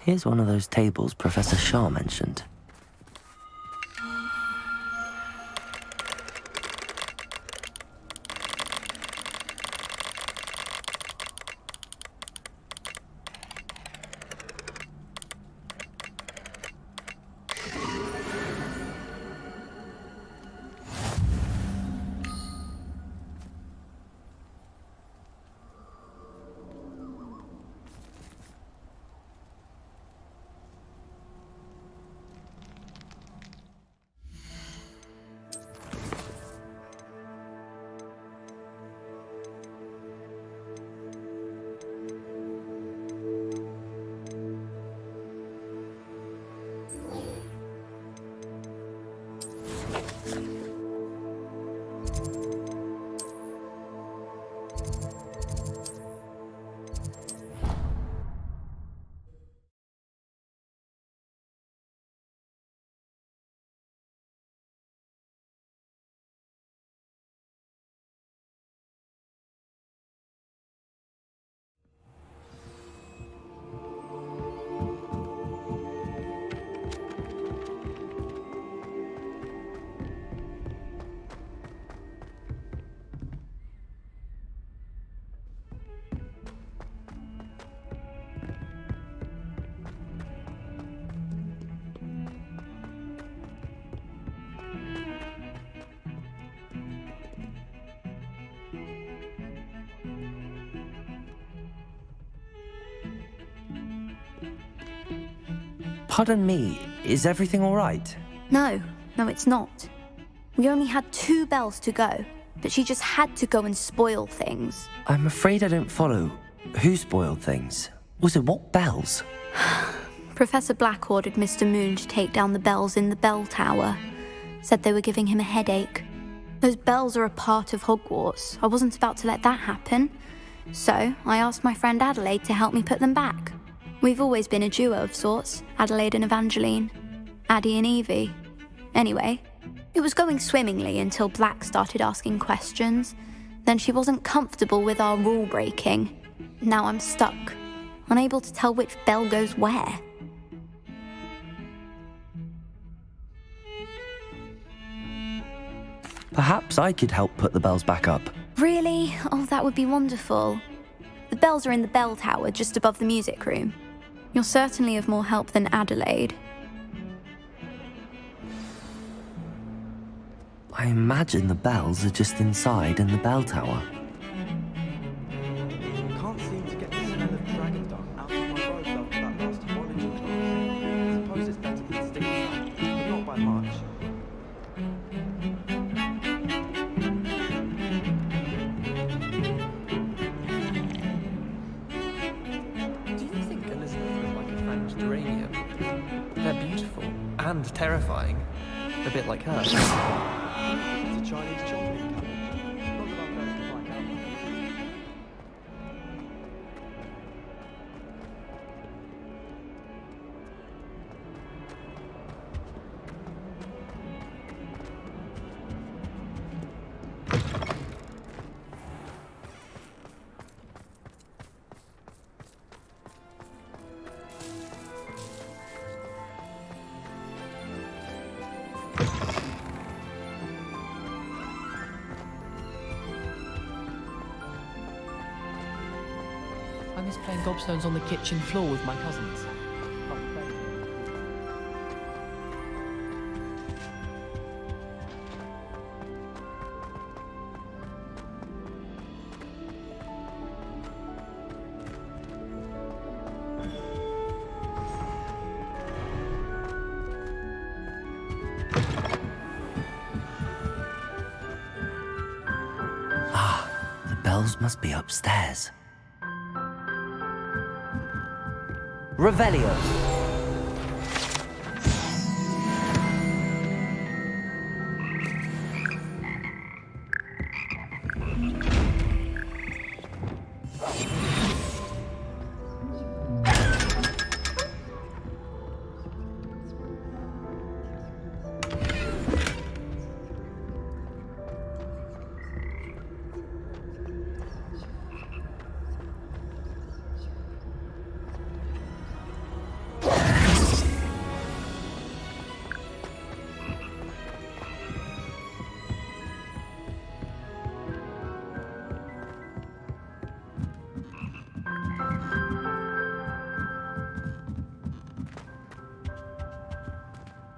Here's one of those tables Professor Shah mentioned. Pardon me, is everything all right? No, it's not. We only had 2 bells to go, but she just had to go and spoil things. I'm afraid I don't follow. Who spoiled things? Also, what bells? Professor Black ordered Mr. Moon to take down the bells in the bell tower. Said they were giving him a headache. Those bells are a part of Hogwarts. I wasn't about to let that happen. So I asked my friend Adelaide to help me put them back. We've always been a duo of sorts, Adelaide and Evangeline. Addie and Evie. Anyway, it was going swimmingly until Black started asking questions. Then she wasn't comfortable with our rule breaking. Now I'm stuck, unable to tell which bell goes where. Perhaps I could help put the bells back up. Really? Oh, that would be wonderful. The bells are in the bell tower just above the music room. You're certainly of more help than Adelaide. I imagine the bells are just inside in the bell tower. Can't seem to get the smell of dragon dung out of my robe after that last homology class. I suppose it's better than stick inside, but not by much. Do you think Elizabeth was like a French geranium? They're beautiful and terrifying. A bit like her. It's a Chinese chocolate cabbage. Not that I'm going to like out. I miss playing gobstones on the kitchen floor with my cousins. Ah, the bells must be upstairs. Revelio.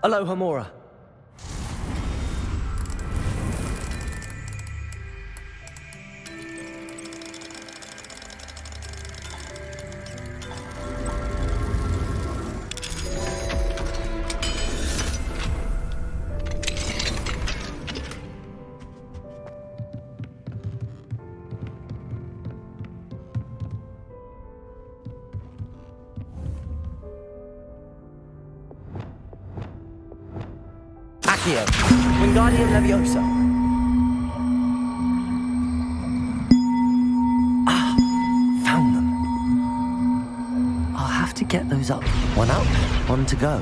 Aloha Mora. Accio. Wingardium Leviosa. Ah, found them. I'll have to get those up. One up, one to go.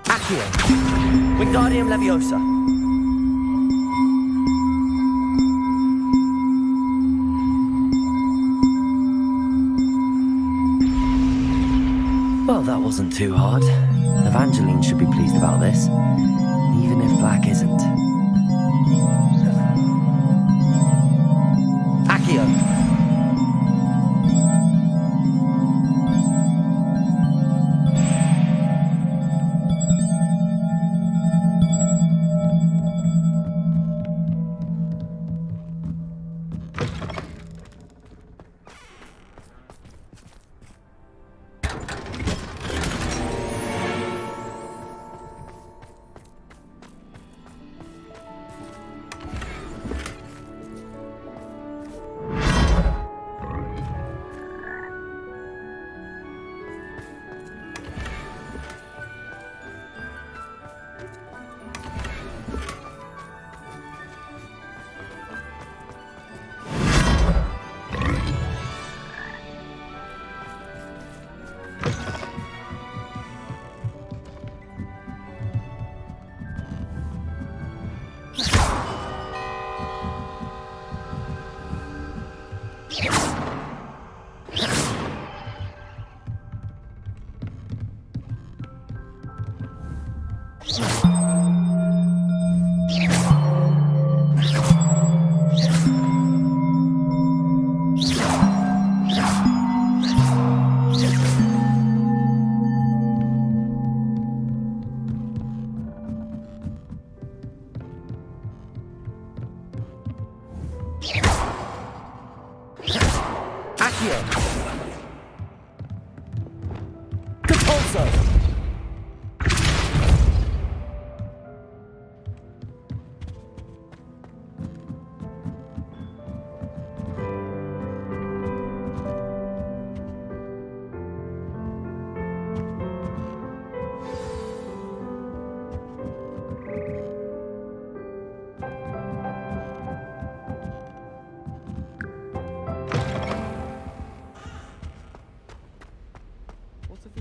Accio. Wingardium Leviosa. Well, that wasn't too hard. Evangeline should be pleased about this, even if Black isn't. Accio.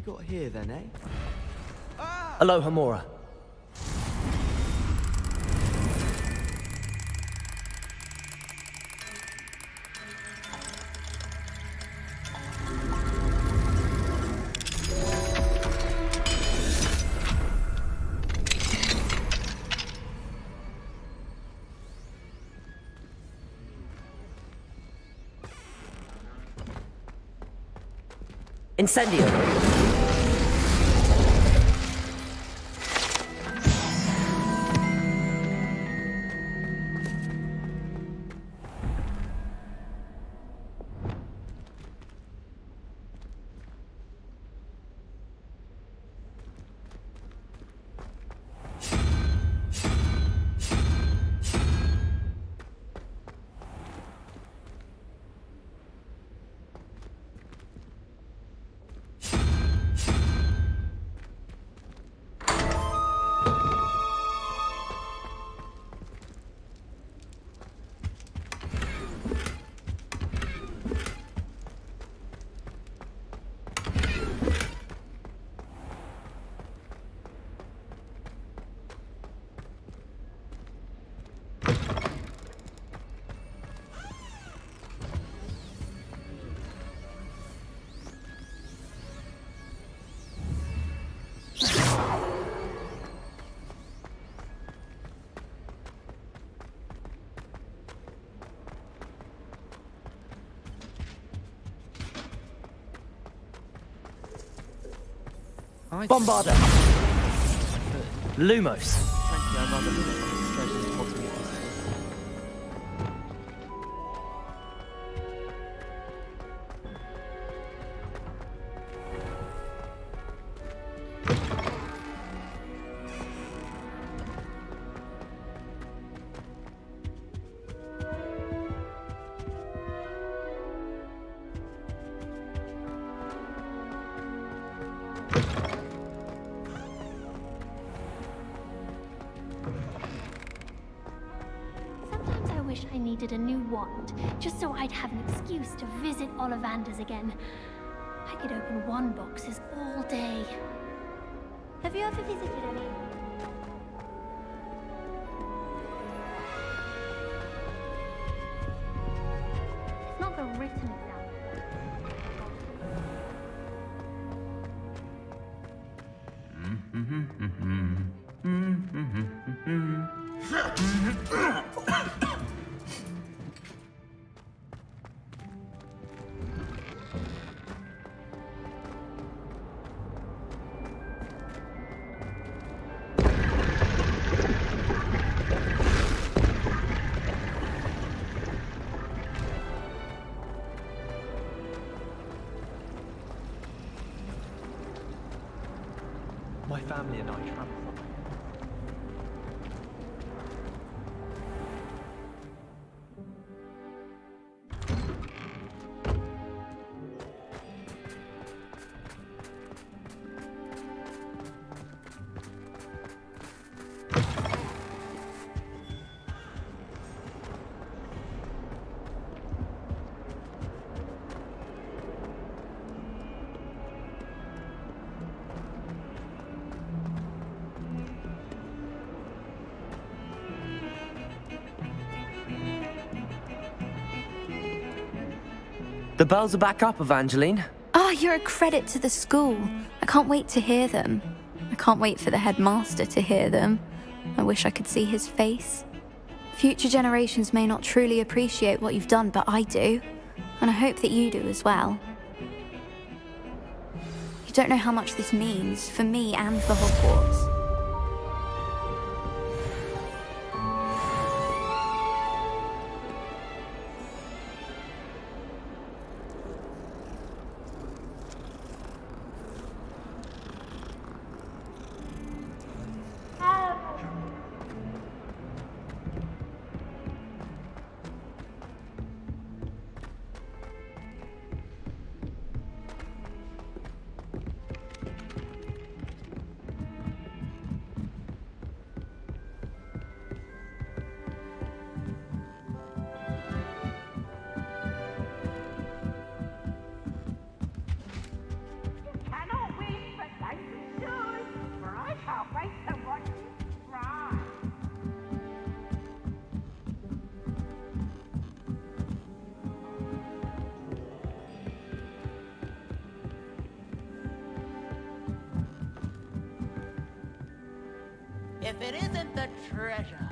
Got here then, eh? Aloha Mora. Incendio. Bombarder! Lumos! Frankly, I'd rather live on these treasures Hogsmeade has. Sometimes I wish I needed a new wand, just so I'd have an excuse to visit Ollivander's again. I could open wand boxes all day. Have you ever visited any? It's not the written example. My family and I travel from here. The bells are back up, Evangeline. Ah, you're a credit to the school. I can't wait to hear them. I can't wait for the headmaster to hear them. I wish I could see his face. Future generations may not truly appreciate what you've done, but I do. And I hope that you do as well. You don't know how much this means for me and for Hogwarts. If it isn't the treasure.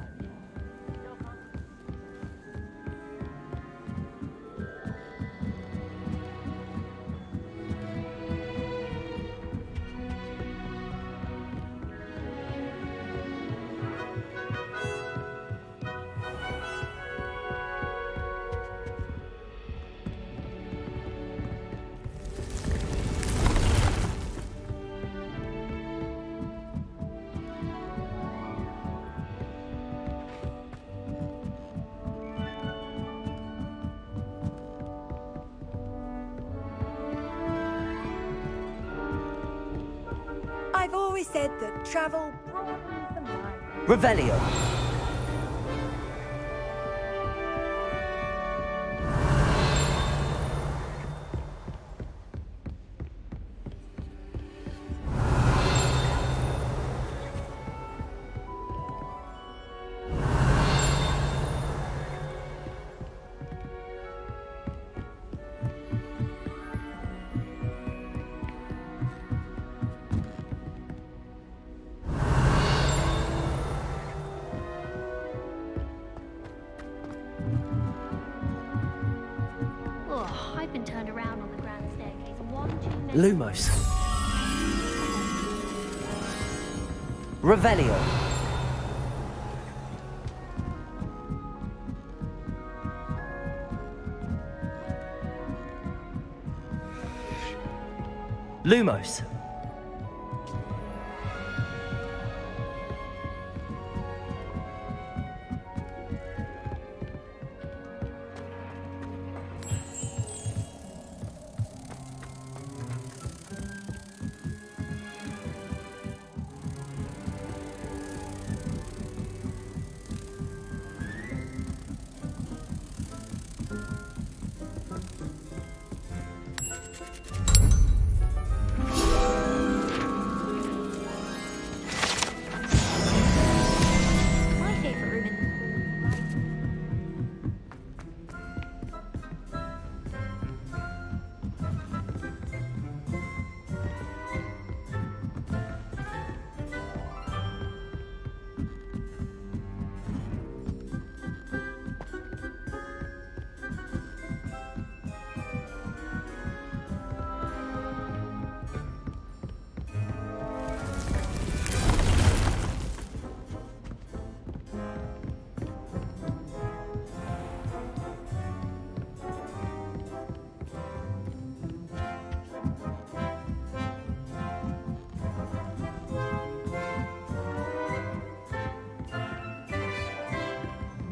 I've always said that travel broadens the mind. Revelio. Oh, I've been turned around on the grand staircase one too many Lumos. Revelio. Lumos. My favourite room in...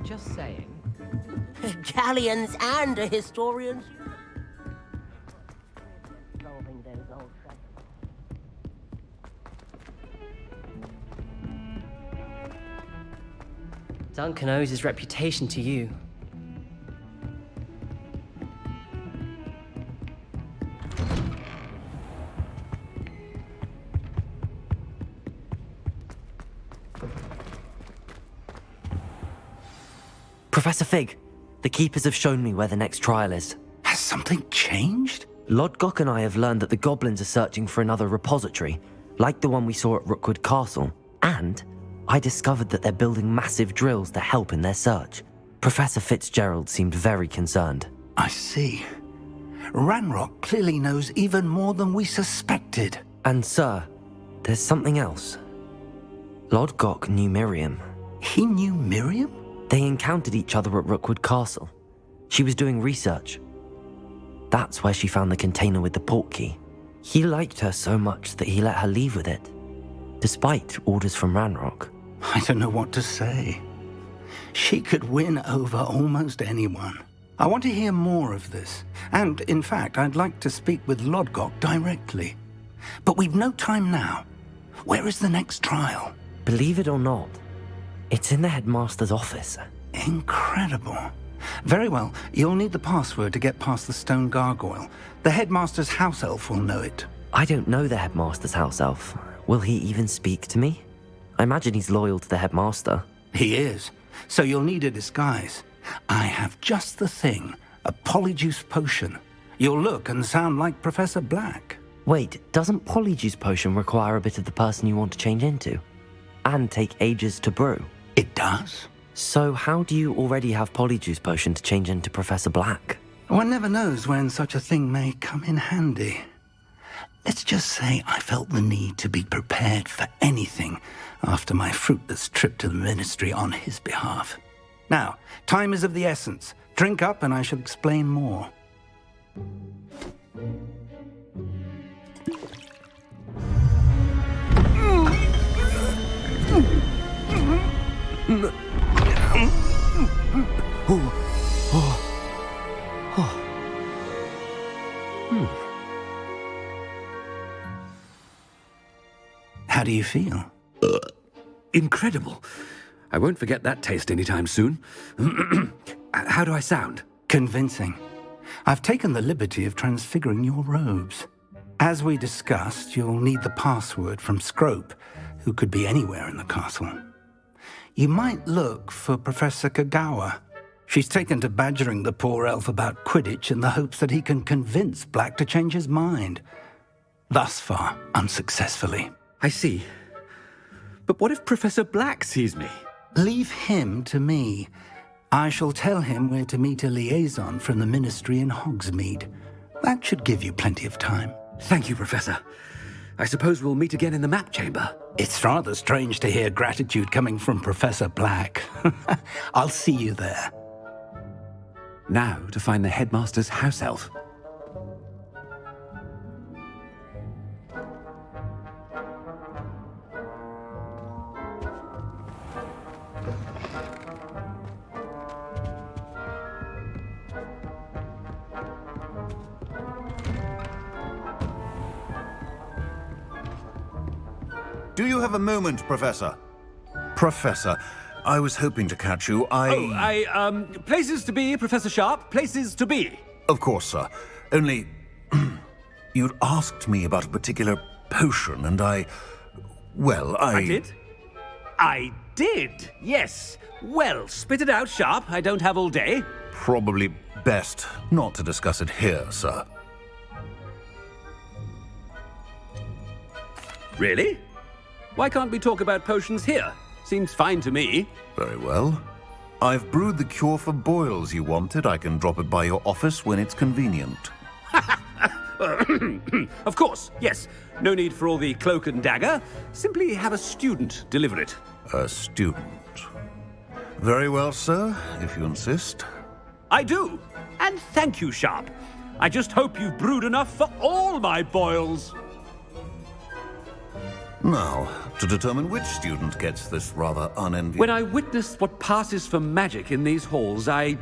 Just saying. Galleons and historians. Solving those old troubles. Duncan owes his reputation to you. Professor Fig, the Keepers have shown me where the next trial is. Has something changed? Lodgok and I have learned that the goblins are searching for another repository, like the one we saw at Rookwood Castle. And I discovered that they're building massive drills to help in their search. Professor Fitzgerald seemed very concerned. I see. Ranrock clearly knows even more than we suspected. And sir, there's something else. Lodgok knew Miriam. He knew Miriam? They encountered each other at Rookwood Castle. She was doing research. That's where she found the container with the portkey. He liked her so much that he let her leave with it, despite orders from Ranrock. I don't know what to say. She could win over almost anyone. I want to hear more of this. And, in fact, I'd like to speak with Lodgok directly. But we've no time now. Where is the next trial? Believe it or not, it's in the headmaster's office. Incredible. Very well, you'll need the password to get past the stone gargoyle. The headmaster's house elf will know it. I don't know the headmaster's house elf. Will he even speak to me? I imagine he's loyal to the headmaster. He is. So you'll need a disguise. I have just the thing. A polyjuice potion. You'll look and sound like Professor Black. Wait, doesn't polyjuice potion require a bit of the person you want to change into? And take ages to brew? It does. So how do you already have polyjuice potion to change into Professor Black? One never knows when such a thing may come in handy. Let's just say I felt the need to be prepared for anything after my fruitless trip to the ministry on his behalf. Now, time is of the essence. Drink up and I shall explain more. How do you feel? Incredible. I won't forget that taste anytime soon. How do I sound? Convincing. I've taken the liberty of transfiguring your robes. As we discussed, you'll need the password from Scrope, who could be anywhere in the castle. You might look for Professor Kagawa. She's taken to badgering the poor elf about Quidditch in the hopes that he can convince Black to change his mind. Thus far, unsuccessfully. I see. But what if Professor Black sees me? Leave him to me. I shall tell him where to meet a liaison from the ministry in Hogsmeade. That should give you plenty of time. Thank you, Professor. I suppose we'll meet again in the map chamber. It's rather strange to hear gratitude coming from Professor Black. I'll see you there. Now to find the headmaster's house elf. Do you have a moment, Professor? Professor, I was hoping to catch you. Places to be, Professor Sharp. Places to be. Of course, sir. Only... you'd asked me about a particular potion, and I did? I did, yes. Well, spit it out, Sharp. I don't have all day. Probably best not to discuss it here, sir. Really? Why can't we talk about potions here? Seems fine to me. Very well. I've brewed the cure for boils you wanted. I can drop it by your office when it's convenient. Of course, yes. No need for all the cloak and dagger. Simply have a student deliver it. A student? Very well, sir, if you insist. I do. And thank you, Sharp. I just hope you've brewed enough for all my boils. Now, to determine which student gets this rather unenviable... When I witness what passes for magic in these halls, I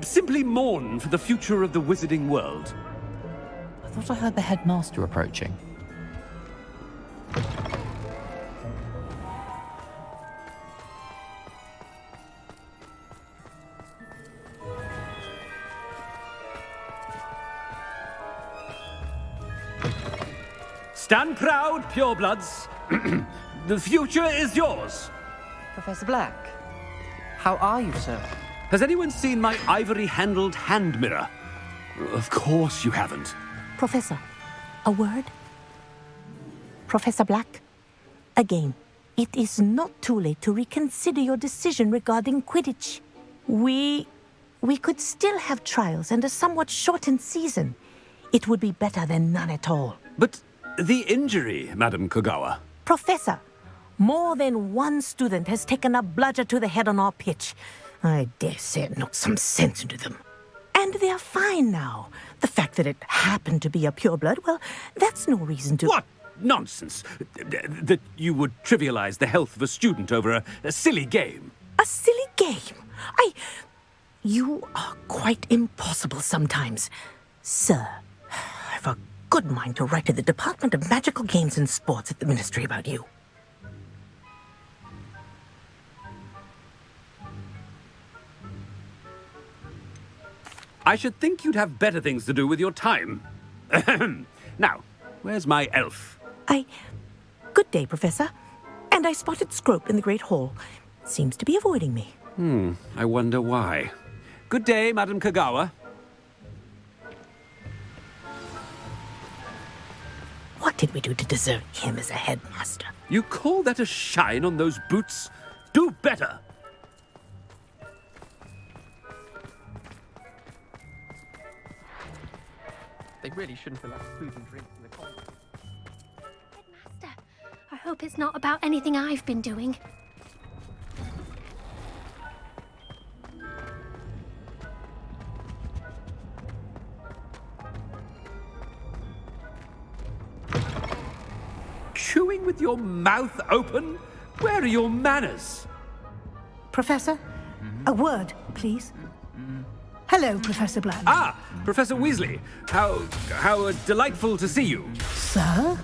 simply mourn for the future of the wizarding world. I thought I heard the headmaster approaching. Stand proud, purebloods. The future is yours. Professor Black, how are you, sir? Has anyone seen my ivory-handled hand mirror? Of course you haven't. Professor, a word? Professor Black, again, it is not too late to reconsider your decision regarding Quidditch. We could still have trials and a somewhat shortened season. It would be better than none at all. But the injury, Madam Kogawa. Professor, more than one student has taken a bludger to the head on our pitch. I dare say it knocked some sense into them. And they're fine now. The fact that it happened to be a pureblood, well, that's no reason to... What nonsense! That you would trivialize the health of a student over a silly game. A silly game? You are quite impossible sometimes. Sir, I've a good mind to write to the Department of Magical Games and Sports at the Ministry about you. I should think you'd have better things to do with your time. Now, where's my elf? Good day, Professor. And I spotted Scrope in the Great Hall. Seems to be avoiding me. I wonder why. Good day, Madam Kogawa. What did we do to deserve him as a headmaster? You call that a shine on those boots? Do better! They really shouldn't allow food and drink in the college. Headmaster, I hope it's not about anything I've been doing. Chewing with your mouth open? Where are your manners? Professor, a word, please. Hello, Professor Black. Ah, Professor Weasley. How delightful to see you. Sir?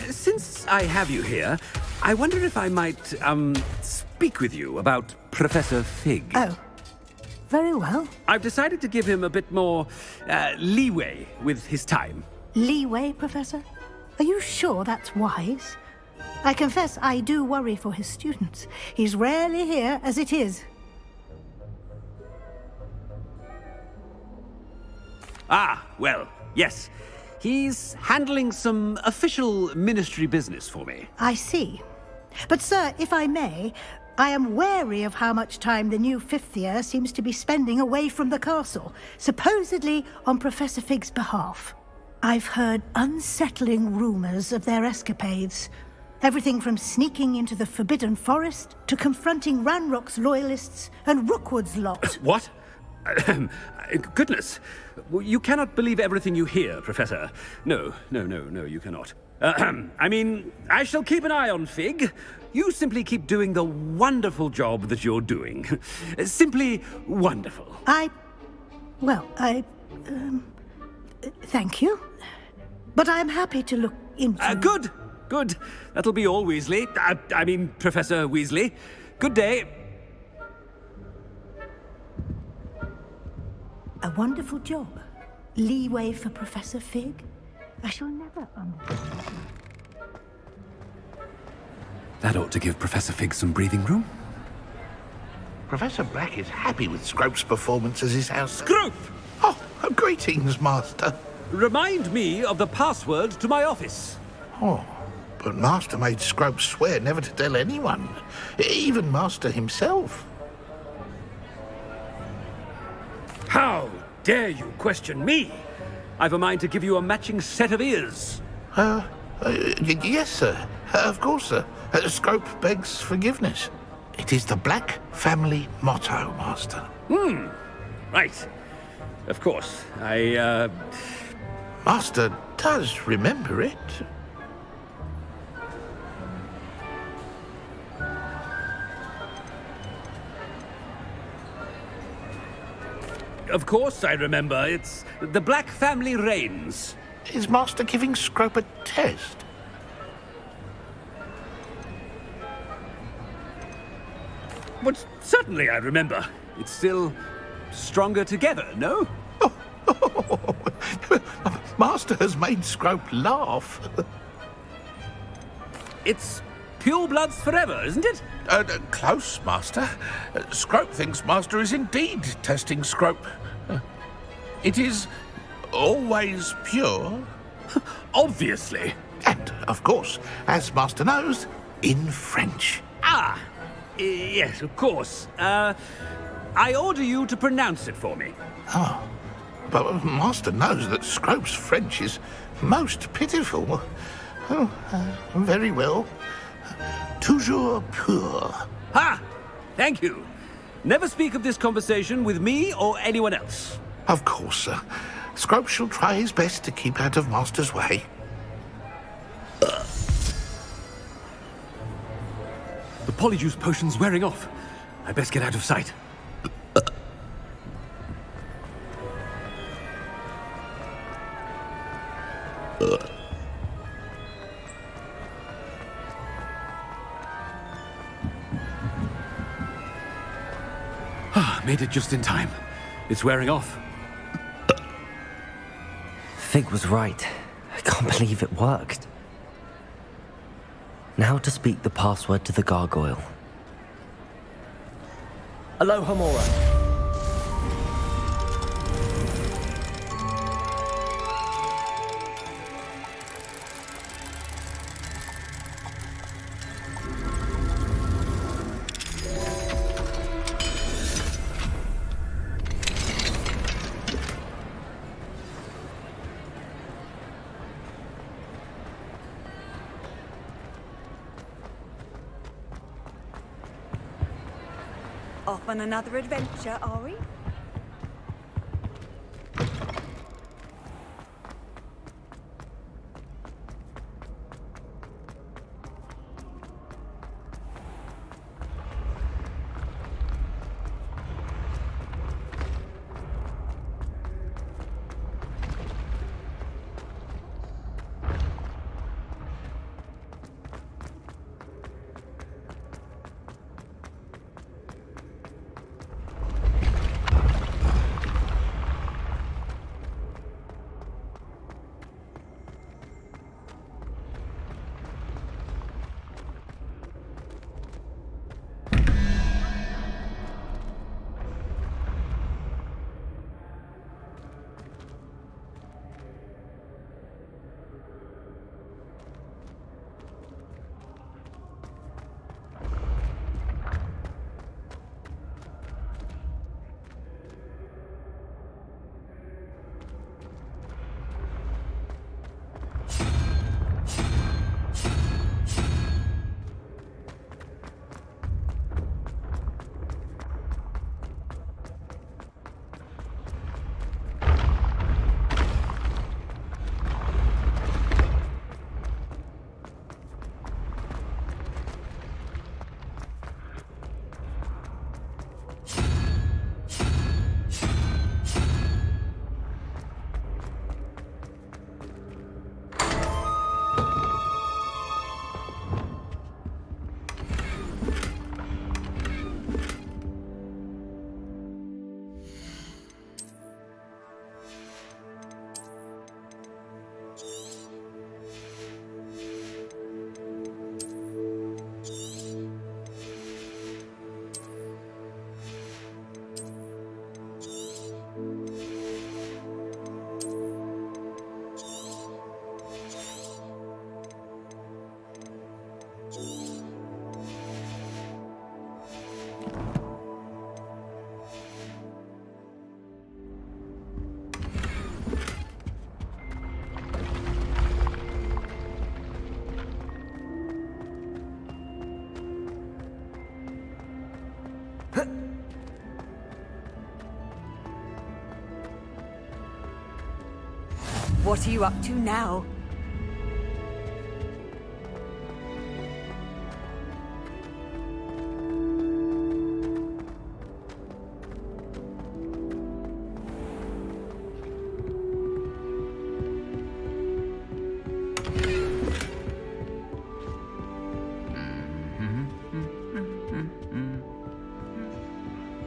Since I have you here, I wonder if I might, speak with you about Professor Fig. Oh, very well. I've decided to give him a bit more, leeway with his time. Leeway, Professor? Are you sure that's wise? I confess I do worry for his students. He's rarely here as it is. Ah, well, yes. He's handling some official ministry business for me. I see. But, sir, if I may, I am wary of how much time the new fifth year seems to be spending away from the castle, supposedly on Professor Fig's behalf. I've heard unsettling rumors of their escapades. Everything from sneaking into the Forbidden Forest to confronting Ranrock's loyalists and Rookwood's lot. What? Goodness. You cannot believe everything you hear, Professor. No, you cannot. I mean, I shall keep an eye on Fig. You simply keep doing the wonderful job that you're doing. Simply wonderful. Thank you. But I'm happy to look into... Good. That'll be all, Weasley. I mean, Professor Weasley. Good day. A wonderful job. Leeway for Professor Fig. I shall never understand. That ought to give Professor Fig some breathing room. Professor Black is happy with Scrope's performance as his house... Scrope! Oh, greetings, Master. Remind me of the password to my office. Oh, but Master made Scrope swear never to tell anyone, even Master himself. How dare you question me? I've a mind to give you a matching set of ears. Yes, sir. Of course, sir. Scrope begs forgiveness. It is the Black family motto, Master. Right. Of course. Master does remember it. Of course I remember. It's the Black family reigns. Is Master giving Scrope a test? But certainly I remember. It's still stronger together, no? Master has made Scrope laugh. It's pure bloods forever, isn't it? Close, Master. Scrope thinks Master is indeed testing Scrope. It is always pure. Obviously. And, of course, as Master knows, in French. Yes, of course. I order you to pronounce it for me. Oh, but Master knows that Scrope's French is most pitiful. Very well. Toujours pur. Ha! Thank you. Never speak of this conversation with me or anyone else. Of course, sir. Scrope shall try his best to keep out of Master's way. The Polyjuice potion's wearing off. I best get out of sight. Made it just in time. It's wearing off. Fig was right. I can't believe it worked. Now to speak the password to the gargoyle. Alohomora. Off on another adventure, are we? What are you up to now?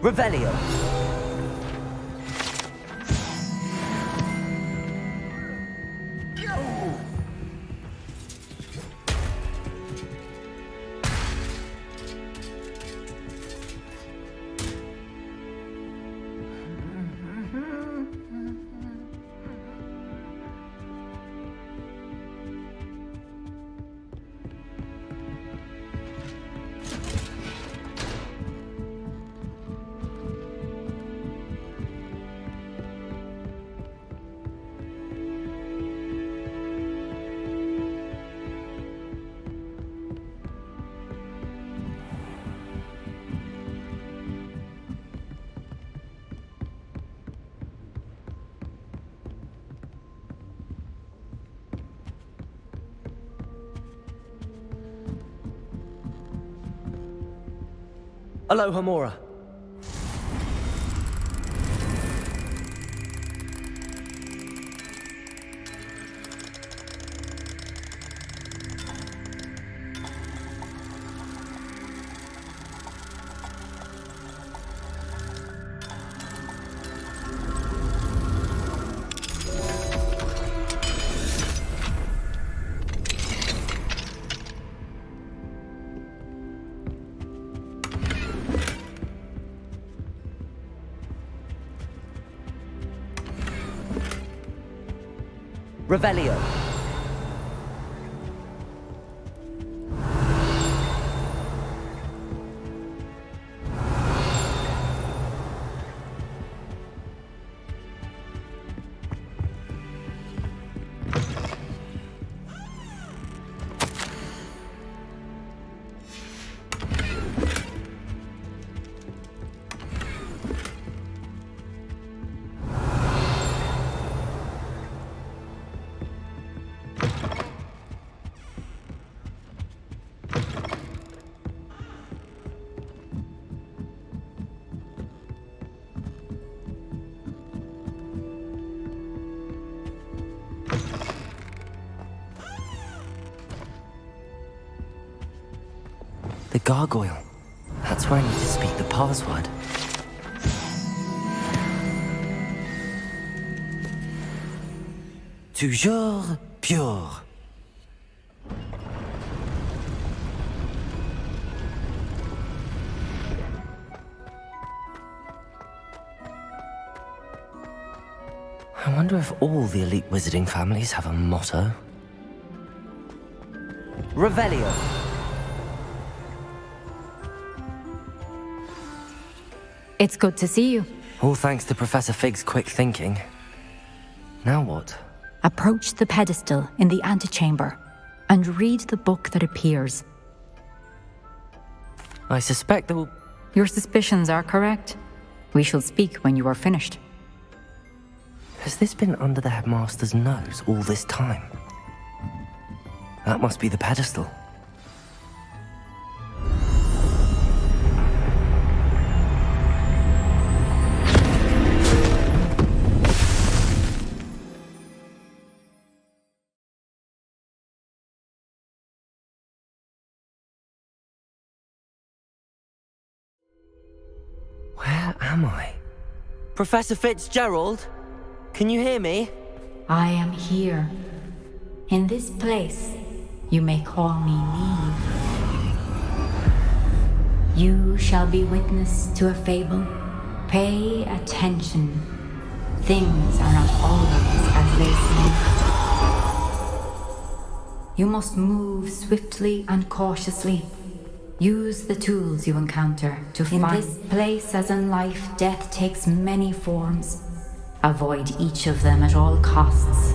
Revelio. Aloha Mora. Revelio. The gargoyle. That's where I need to speak the password. Toujours pure. I wonder if all the elite wizarding families have a motto. Revelio. It's good to see you. All thanks to Professor Fig's quick thinking. Now what? Approach the pedestal in the antechamber and read the book that appears. I suspect there will... Your suspicions are correct. We shall speak when you are finished. Has this been under the headmaster's nose all this time? That must be the pedestal. Where am I? Professor Fitzgerald? Can you hear me? I am here. In this place, you may call me Neve. You shall be witness to a fable. Pay attention. Things are not always as they seem. You must move swiftly and cautiously. Use the tools you encounter to find... In this place, as in life, death takes many forms. Avoid each of them at all costs.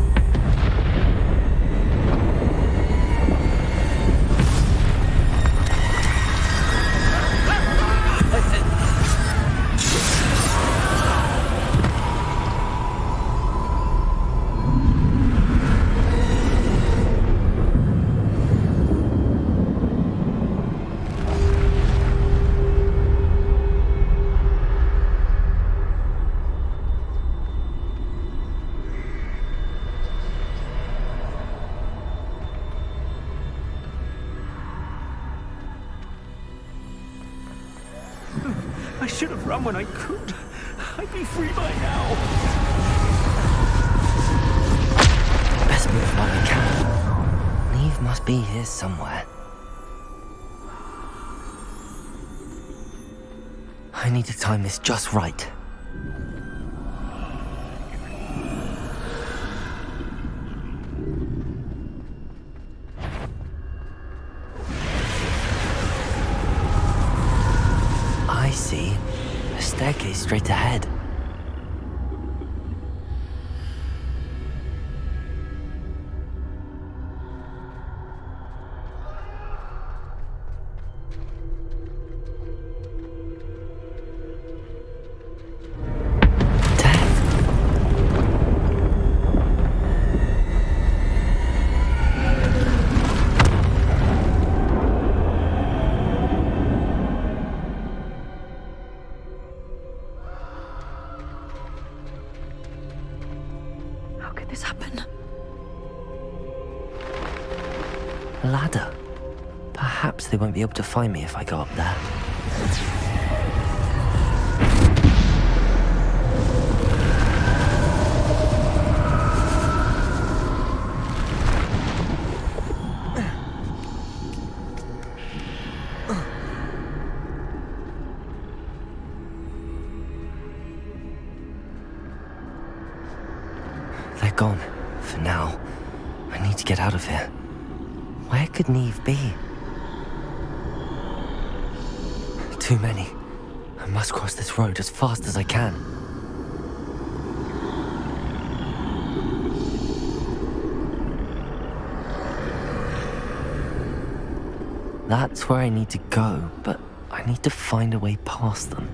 run when I could. I'd be free by now. Best move while we can. Neve must be here somewhere. I need to time this just right. I see. A staircase straight ahead. This happen? A ladder. Perhaps they won't be able to find me if I go up there. They're gone. For now. I need to get out of here. Where could Neve be? Too many. I must cross this road as fast as I can. That's where I need to go, but I need to find a way past them.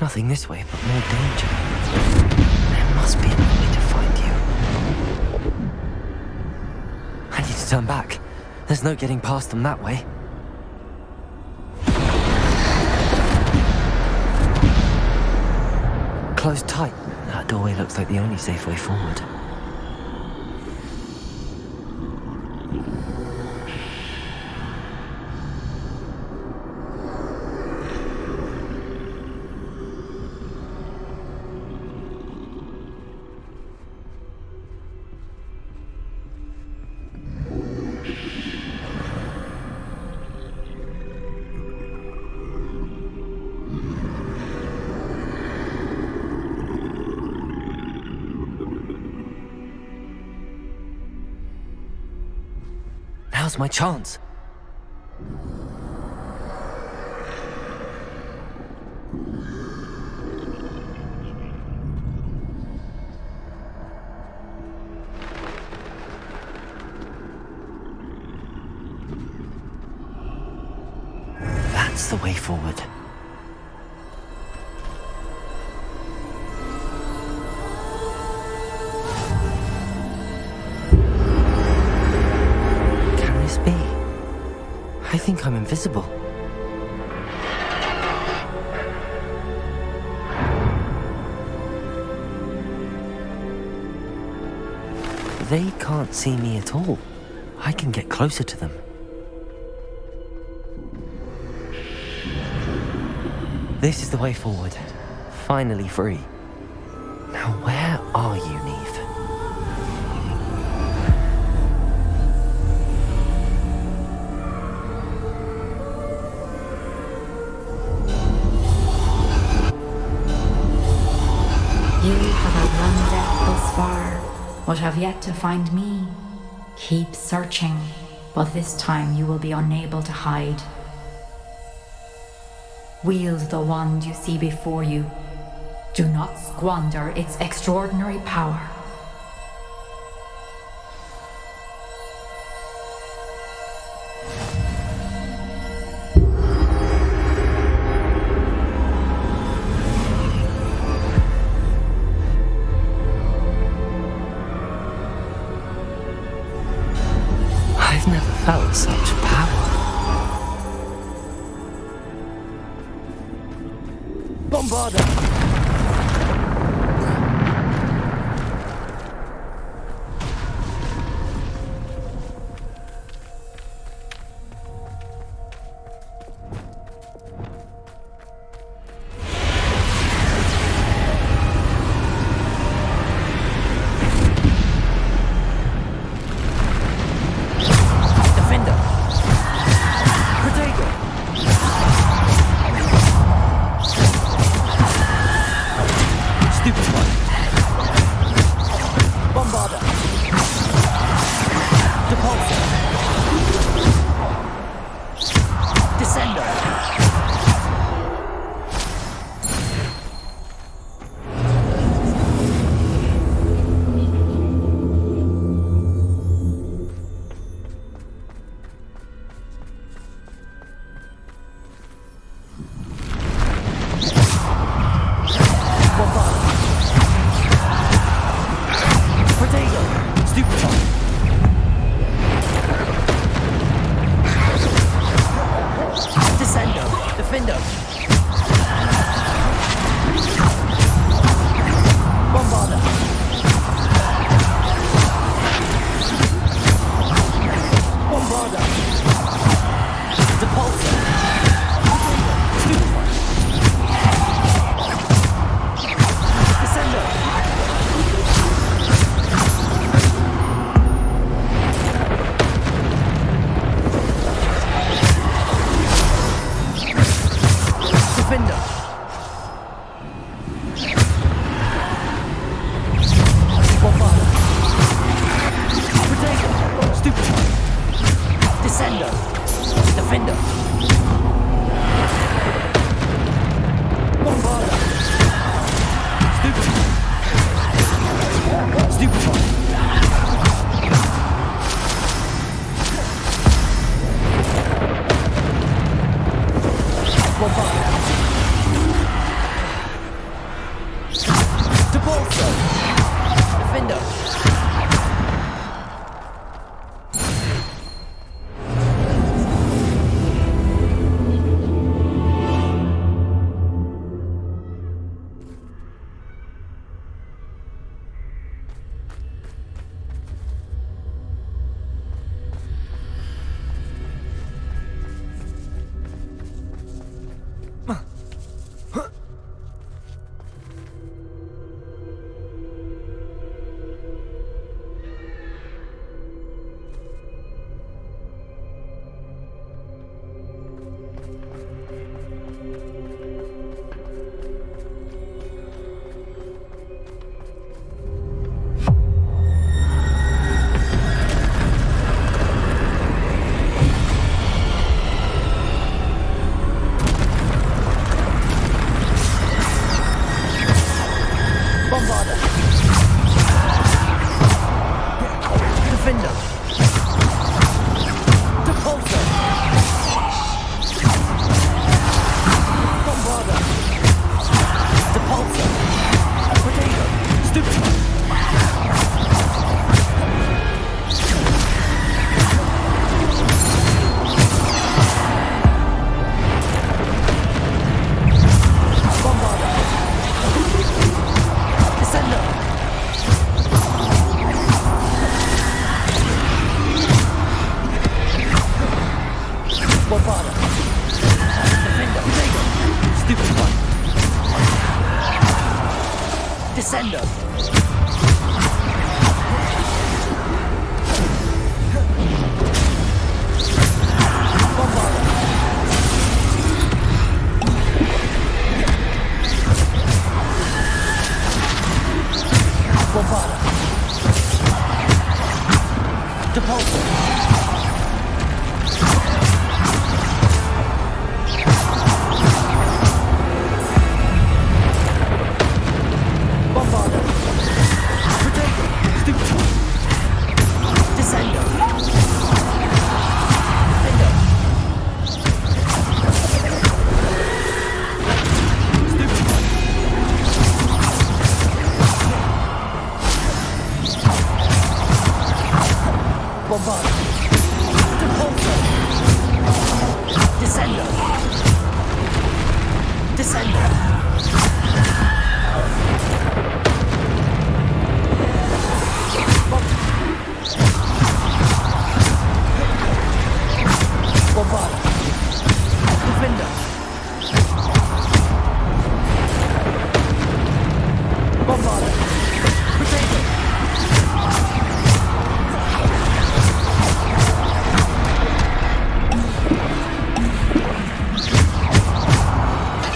Nothing this way, but more danger. There must be another way to find you. I need to turn back. There's no getting past them that way. Closed tight. That doorway looks like the only safe way forward. Now's my chance. That's the way forward. I think I'm invisible. They can't see me at all. I can get closer to them. This is the way forward. Finally free. Now where are you, Neve? You have outrun death thus far, but have yet to find me. Keep searching, but this time you will be unable to hide. Wield the wand you see before you. Do not squander its extraordinary power. such power. Bombarda!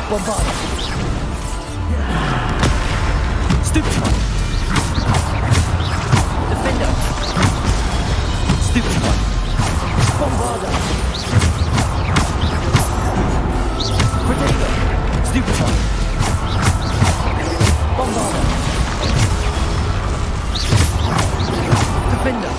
Bombard. Stupefy. Defender. Stupefy. Bombarda. Protego. Stupefy. Bombarda. Defender.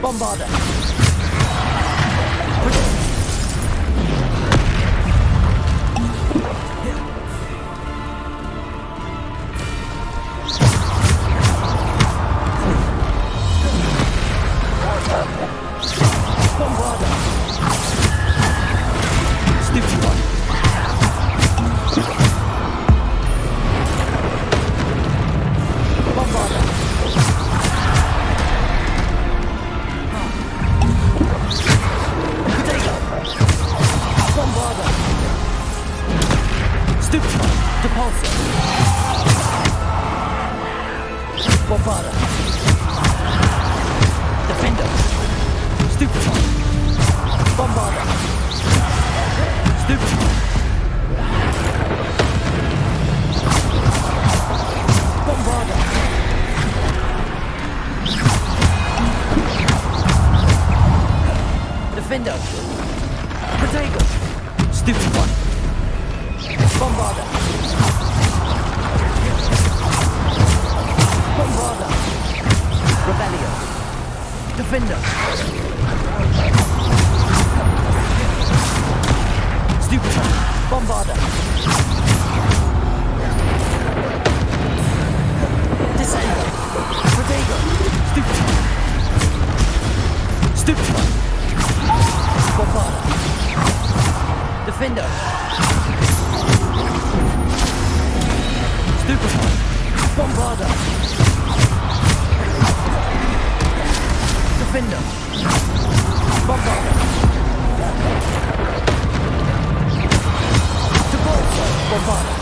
Bombarda. Bombarda. Defender. Stupefy. Bombarda. Stupefy. Bombarda. Defender. Protego. Stupefy. Bombarda. Bombarda. Rebellion. Defender. Stupefy. Bombarda. Descender. Protego. Stupefy. Stupefy. Bombarda. Defender. Stupefy. Bombarda. Defender. Bombarda. Debolso. Bombarda.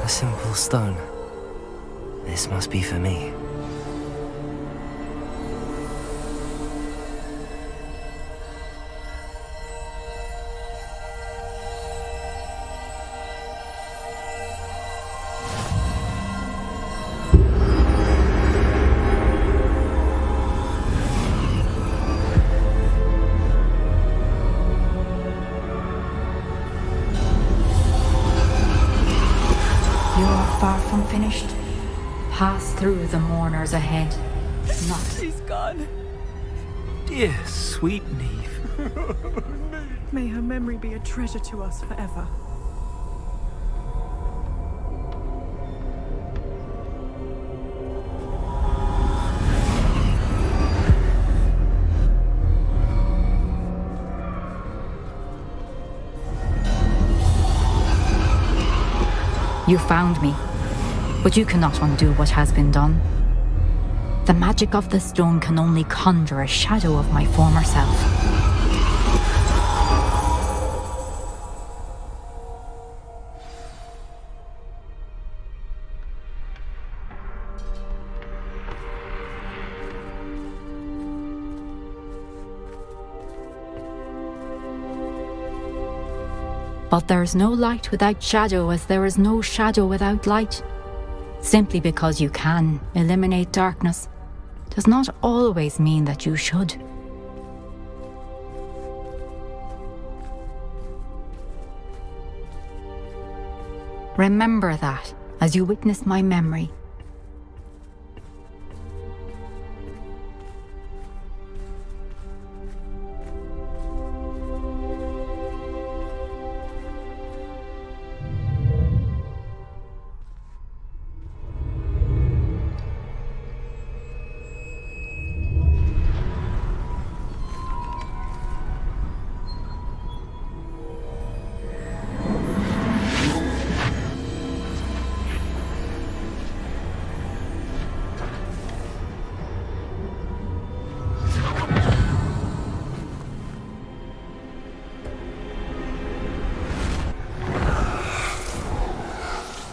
Simple stone. This must be for me. Far from finished, pass through the mourners ahead. Not She's gone. Dear sweet Neve. May her memory be a treasure to us forever. You found me, but you cannot undo what has been done. The magic of the stone can only conjure a shadow of my former self. But there's no light without shadow, as there is no shadow without light. Simply because you can eliminate darkness does not always mean that you should. Remember that as you witness my memory.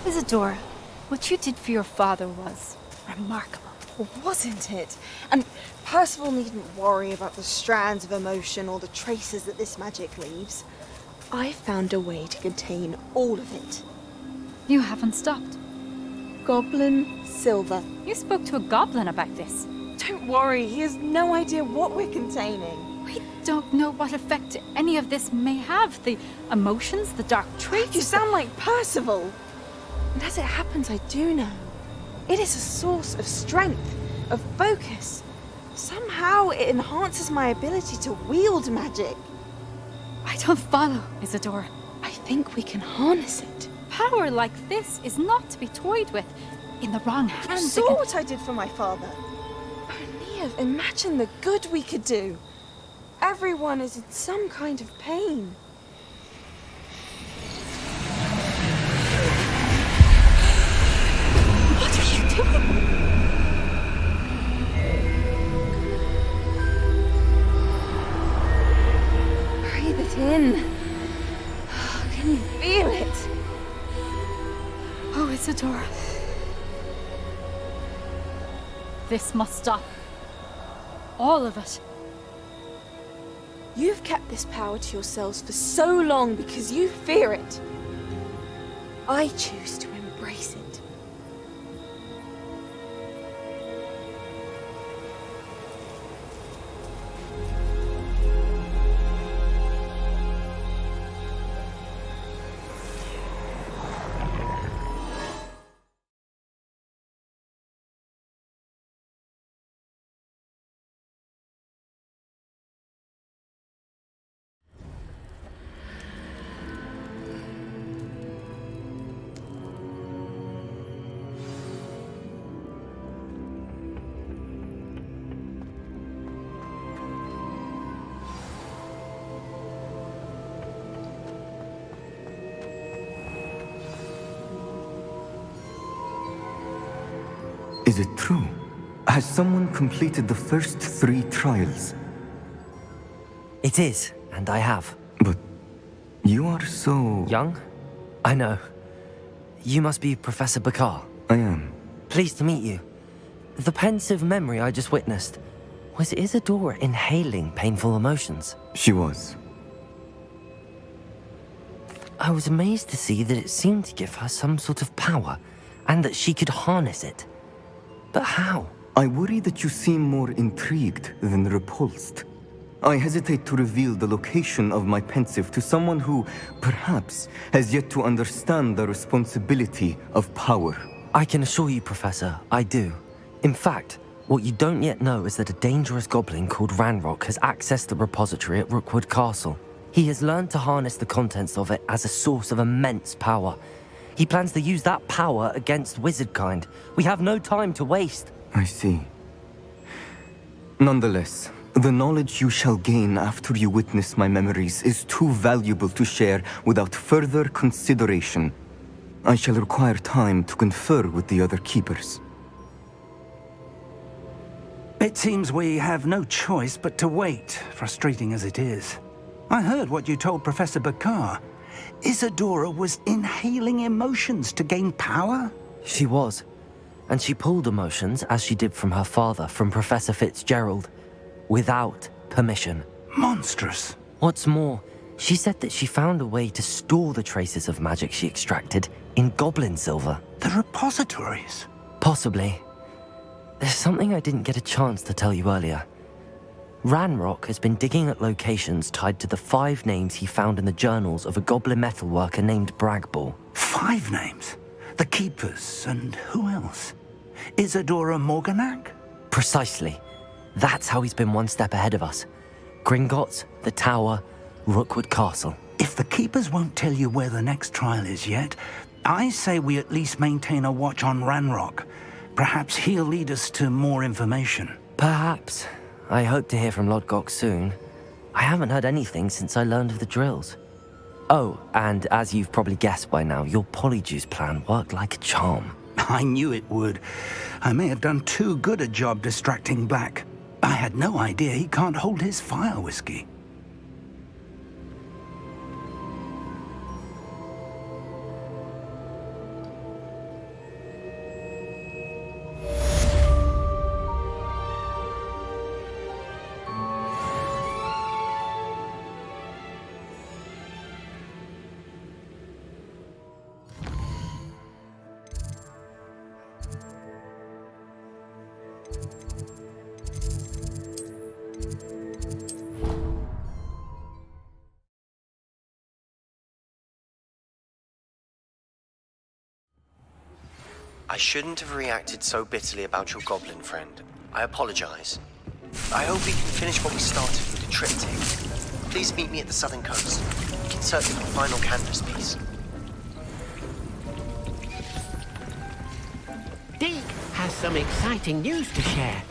Isadora, what you did for your father was remarkable. Wasn't it? And Percival needn't worry about the strands of emotion or the traces that this magic leaves. I found a way to contain all of it. You haven't stopped. Goblin Silver. You spoke to a goblin about this. Don't worry, he has no idea what we're containing. We don't know what effect any of this may have. The emotions, the dark traits. You sound like Percival. And as it happens, I do know. It is a source of strength, of focus. Somehow it enhances my ability to wield magic. I don't follow, Isadora. I think we can harness it. Power like this is not to be toyed with. In the wrong hands. You saw what I did for my father. Oh, Neve, imagine the good we could do. Everyone is in some kind of pain. What are you doing? Breathe it in. Can you feel it? Oh, Isadora. This must stop. All of it. You've kept this power to yourselves for so long because you fear it. I choose to embrace it. Is it true? Has someone completed the first 3 trials? It is, and I have. But you are so... young? I know. You must be Professor Bakar. I am. Pleased to meet you. The pensive memory I just witnessed, was Isadora inhaling painful emotions? She was. I was amazed to see that it seemed to give her some sort of power, and that she could harness it. But how? I worry that you seem more intrigued than repulsed. I hesitate to reveal the location of my pensive to someone who, perhaps, has yet to understand the responsibility of power. I can assure you, Professor, I do. In fact, What you don't yet know is that a dangerous goblin called Ranrock has accessed the repository at Rookwood Castle. He has learned to harness the contents of it as a source of immense power. He plans to use that power against wizardkind. We have no time to waste. I see. Nonetheless, the knowledge you shall gain after you witness my memories is too valuable to share without further consideration. I shall require time to confer with the other keepers. It seems we have no choice but to wait, frustrating as it is. I heard what you told Professor Bakar. Isadora was inhaling emotions to gain power? She was. And she pulled emotions, as she did from her father, from Professor Fitzgerald, without permission. Monstrous. What's more, she said that she found a way to store the traces of magic she extracted in goblin silver. The repositories? Possibly. There's something I didn't get a chance to tell you earlier. Ranrock has been digging at locations tied to the 5 names he found in the journals of a goblin metalworker named Bragball. 5 names? The Keepers, and who else? Isadora Morganac? Precisely. That's how he's been one step ahead of us. Gringotts, the Tower, Rookwood Castle. If the Keepers won't tell you where the next trial is yet, I say we at least maintain a watch on Ranrock. Perhaps he'll lead us to more information. Perhaps. I hope to hear from Lodgok soon. I haven't heard anything since I learned of the drills. Oh, and as you've probably guessed by now, your Polyjuice plan worked like a charm. I knew it would. I may have done too good a job distracting Black. I had no idea he can't hold his fire whiskey. I shouldn't have reacted so bitterly about your goblin friend. I apologize. I hope we can finish what we started with the triptych. Please meet me at the southern coast. We can search for the final canvas piece. Deke has some exciting news to share.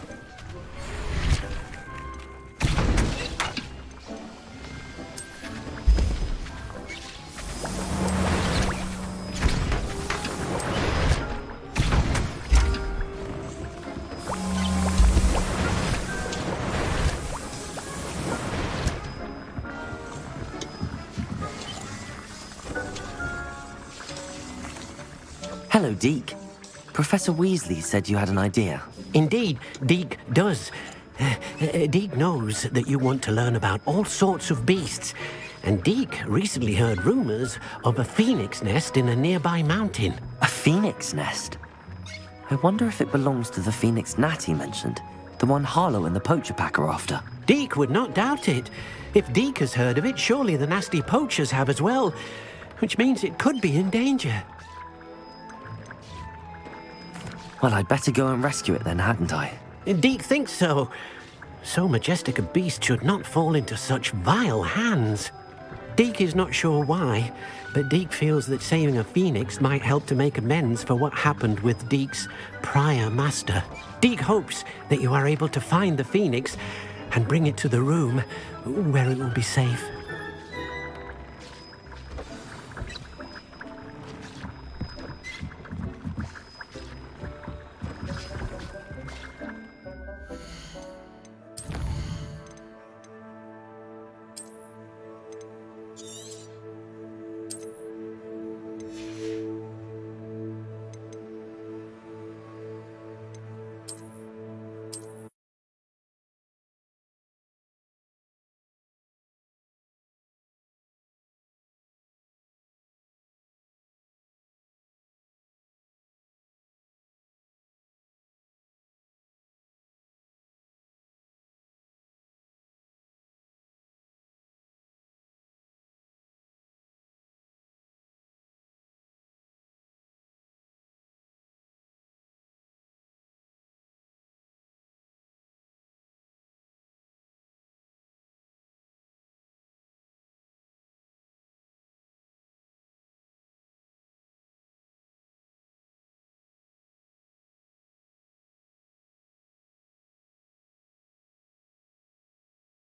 Hello, Deke. Professor Weasley said you had an idea. Indeed, Deke does. Deke knows that you want to learn about all sorts of beasts, and Deke recently heard rumors of a phoenix nest in a nearby mountain. A phoenix nest? I wonder if it belongs to the phoenix Natty mentioned, the one Harlow and the poacher pack are after. Deke would not doubt it. If Deke has heard of it, surely the nasty poachers have as well, which means it could be in danger. Well, I'd better go and rescue it then, hadn't I? Deke thinks so. So majestic a beast should not fall into such vile hands. Deke is not sure why, but Deke feels that saving a phoenix might help to make amends for what happened with Deke's prior master. Deke hopes that you are able to find the phoenix and bring it to the room where it will be safe.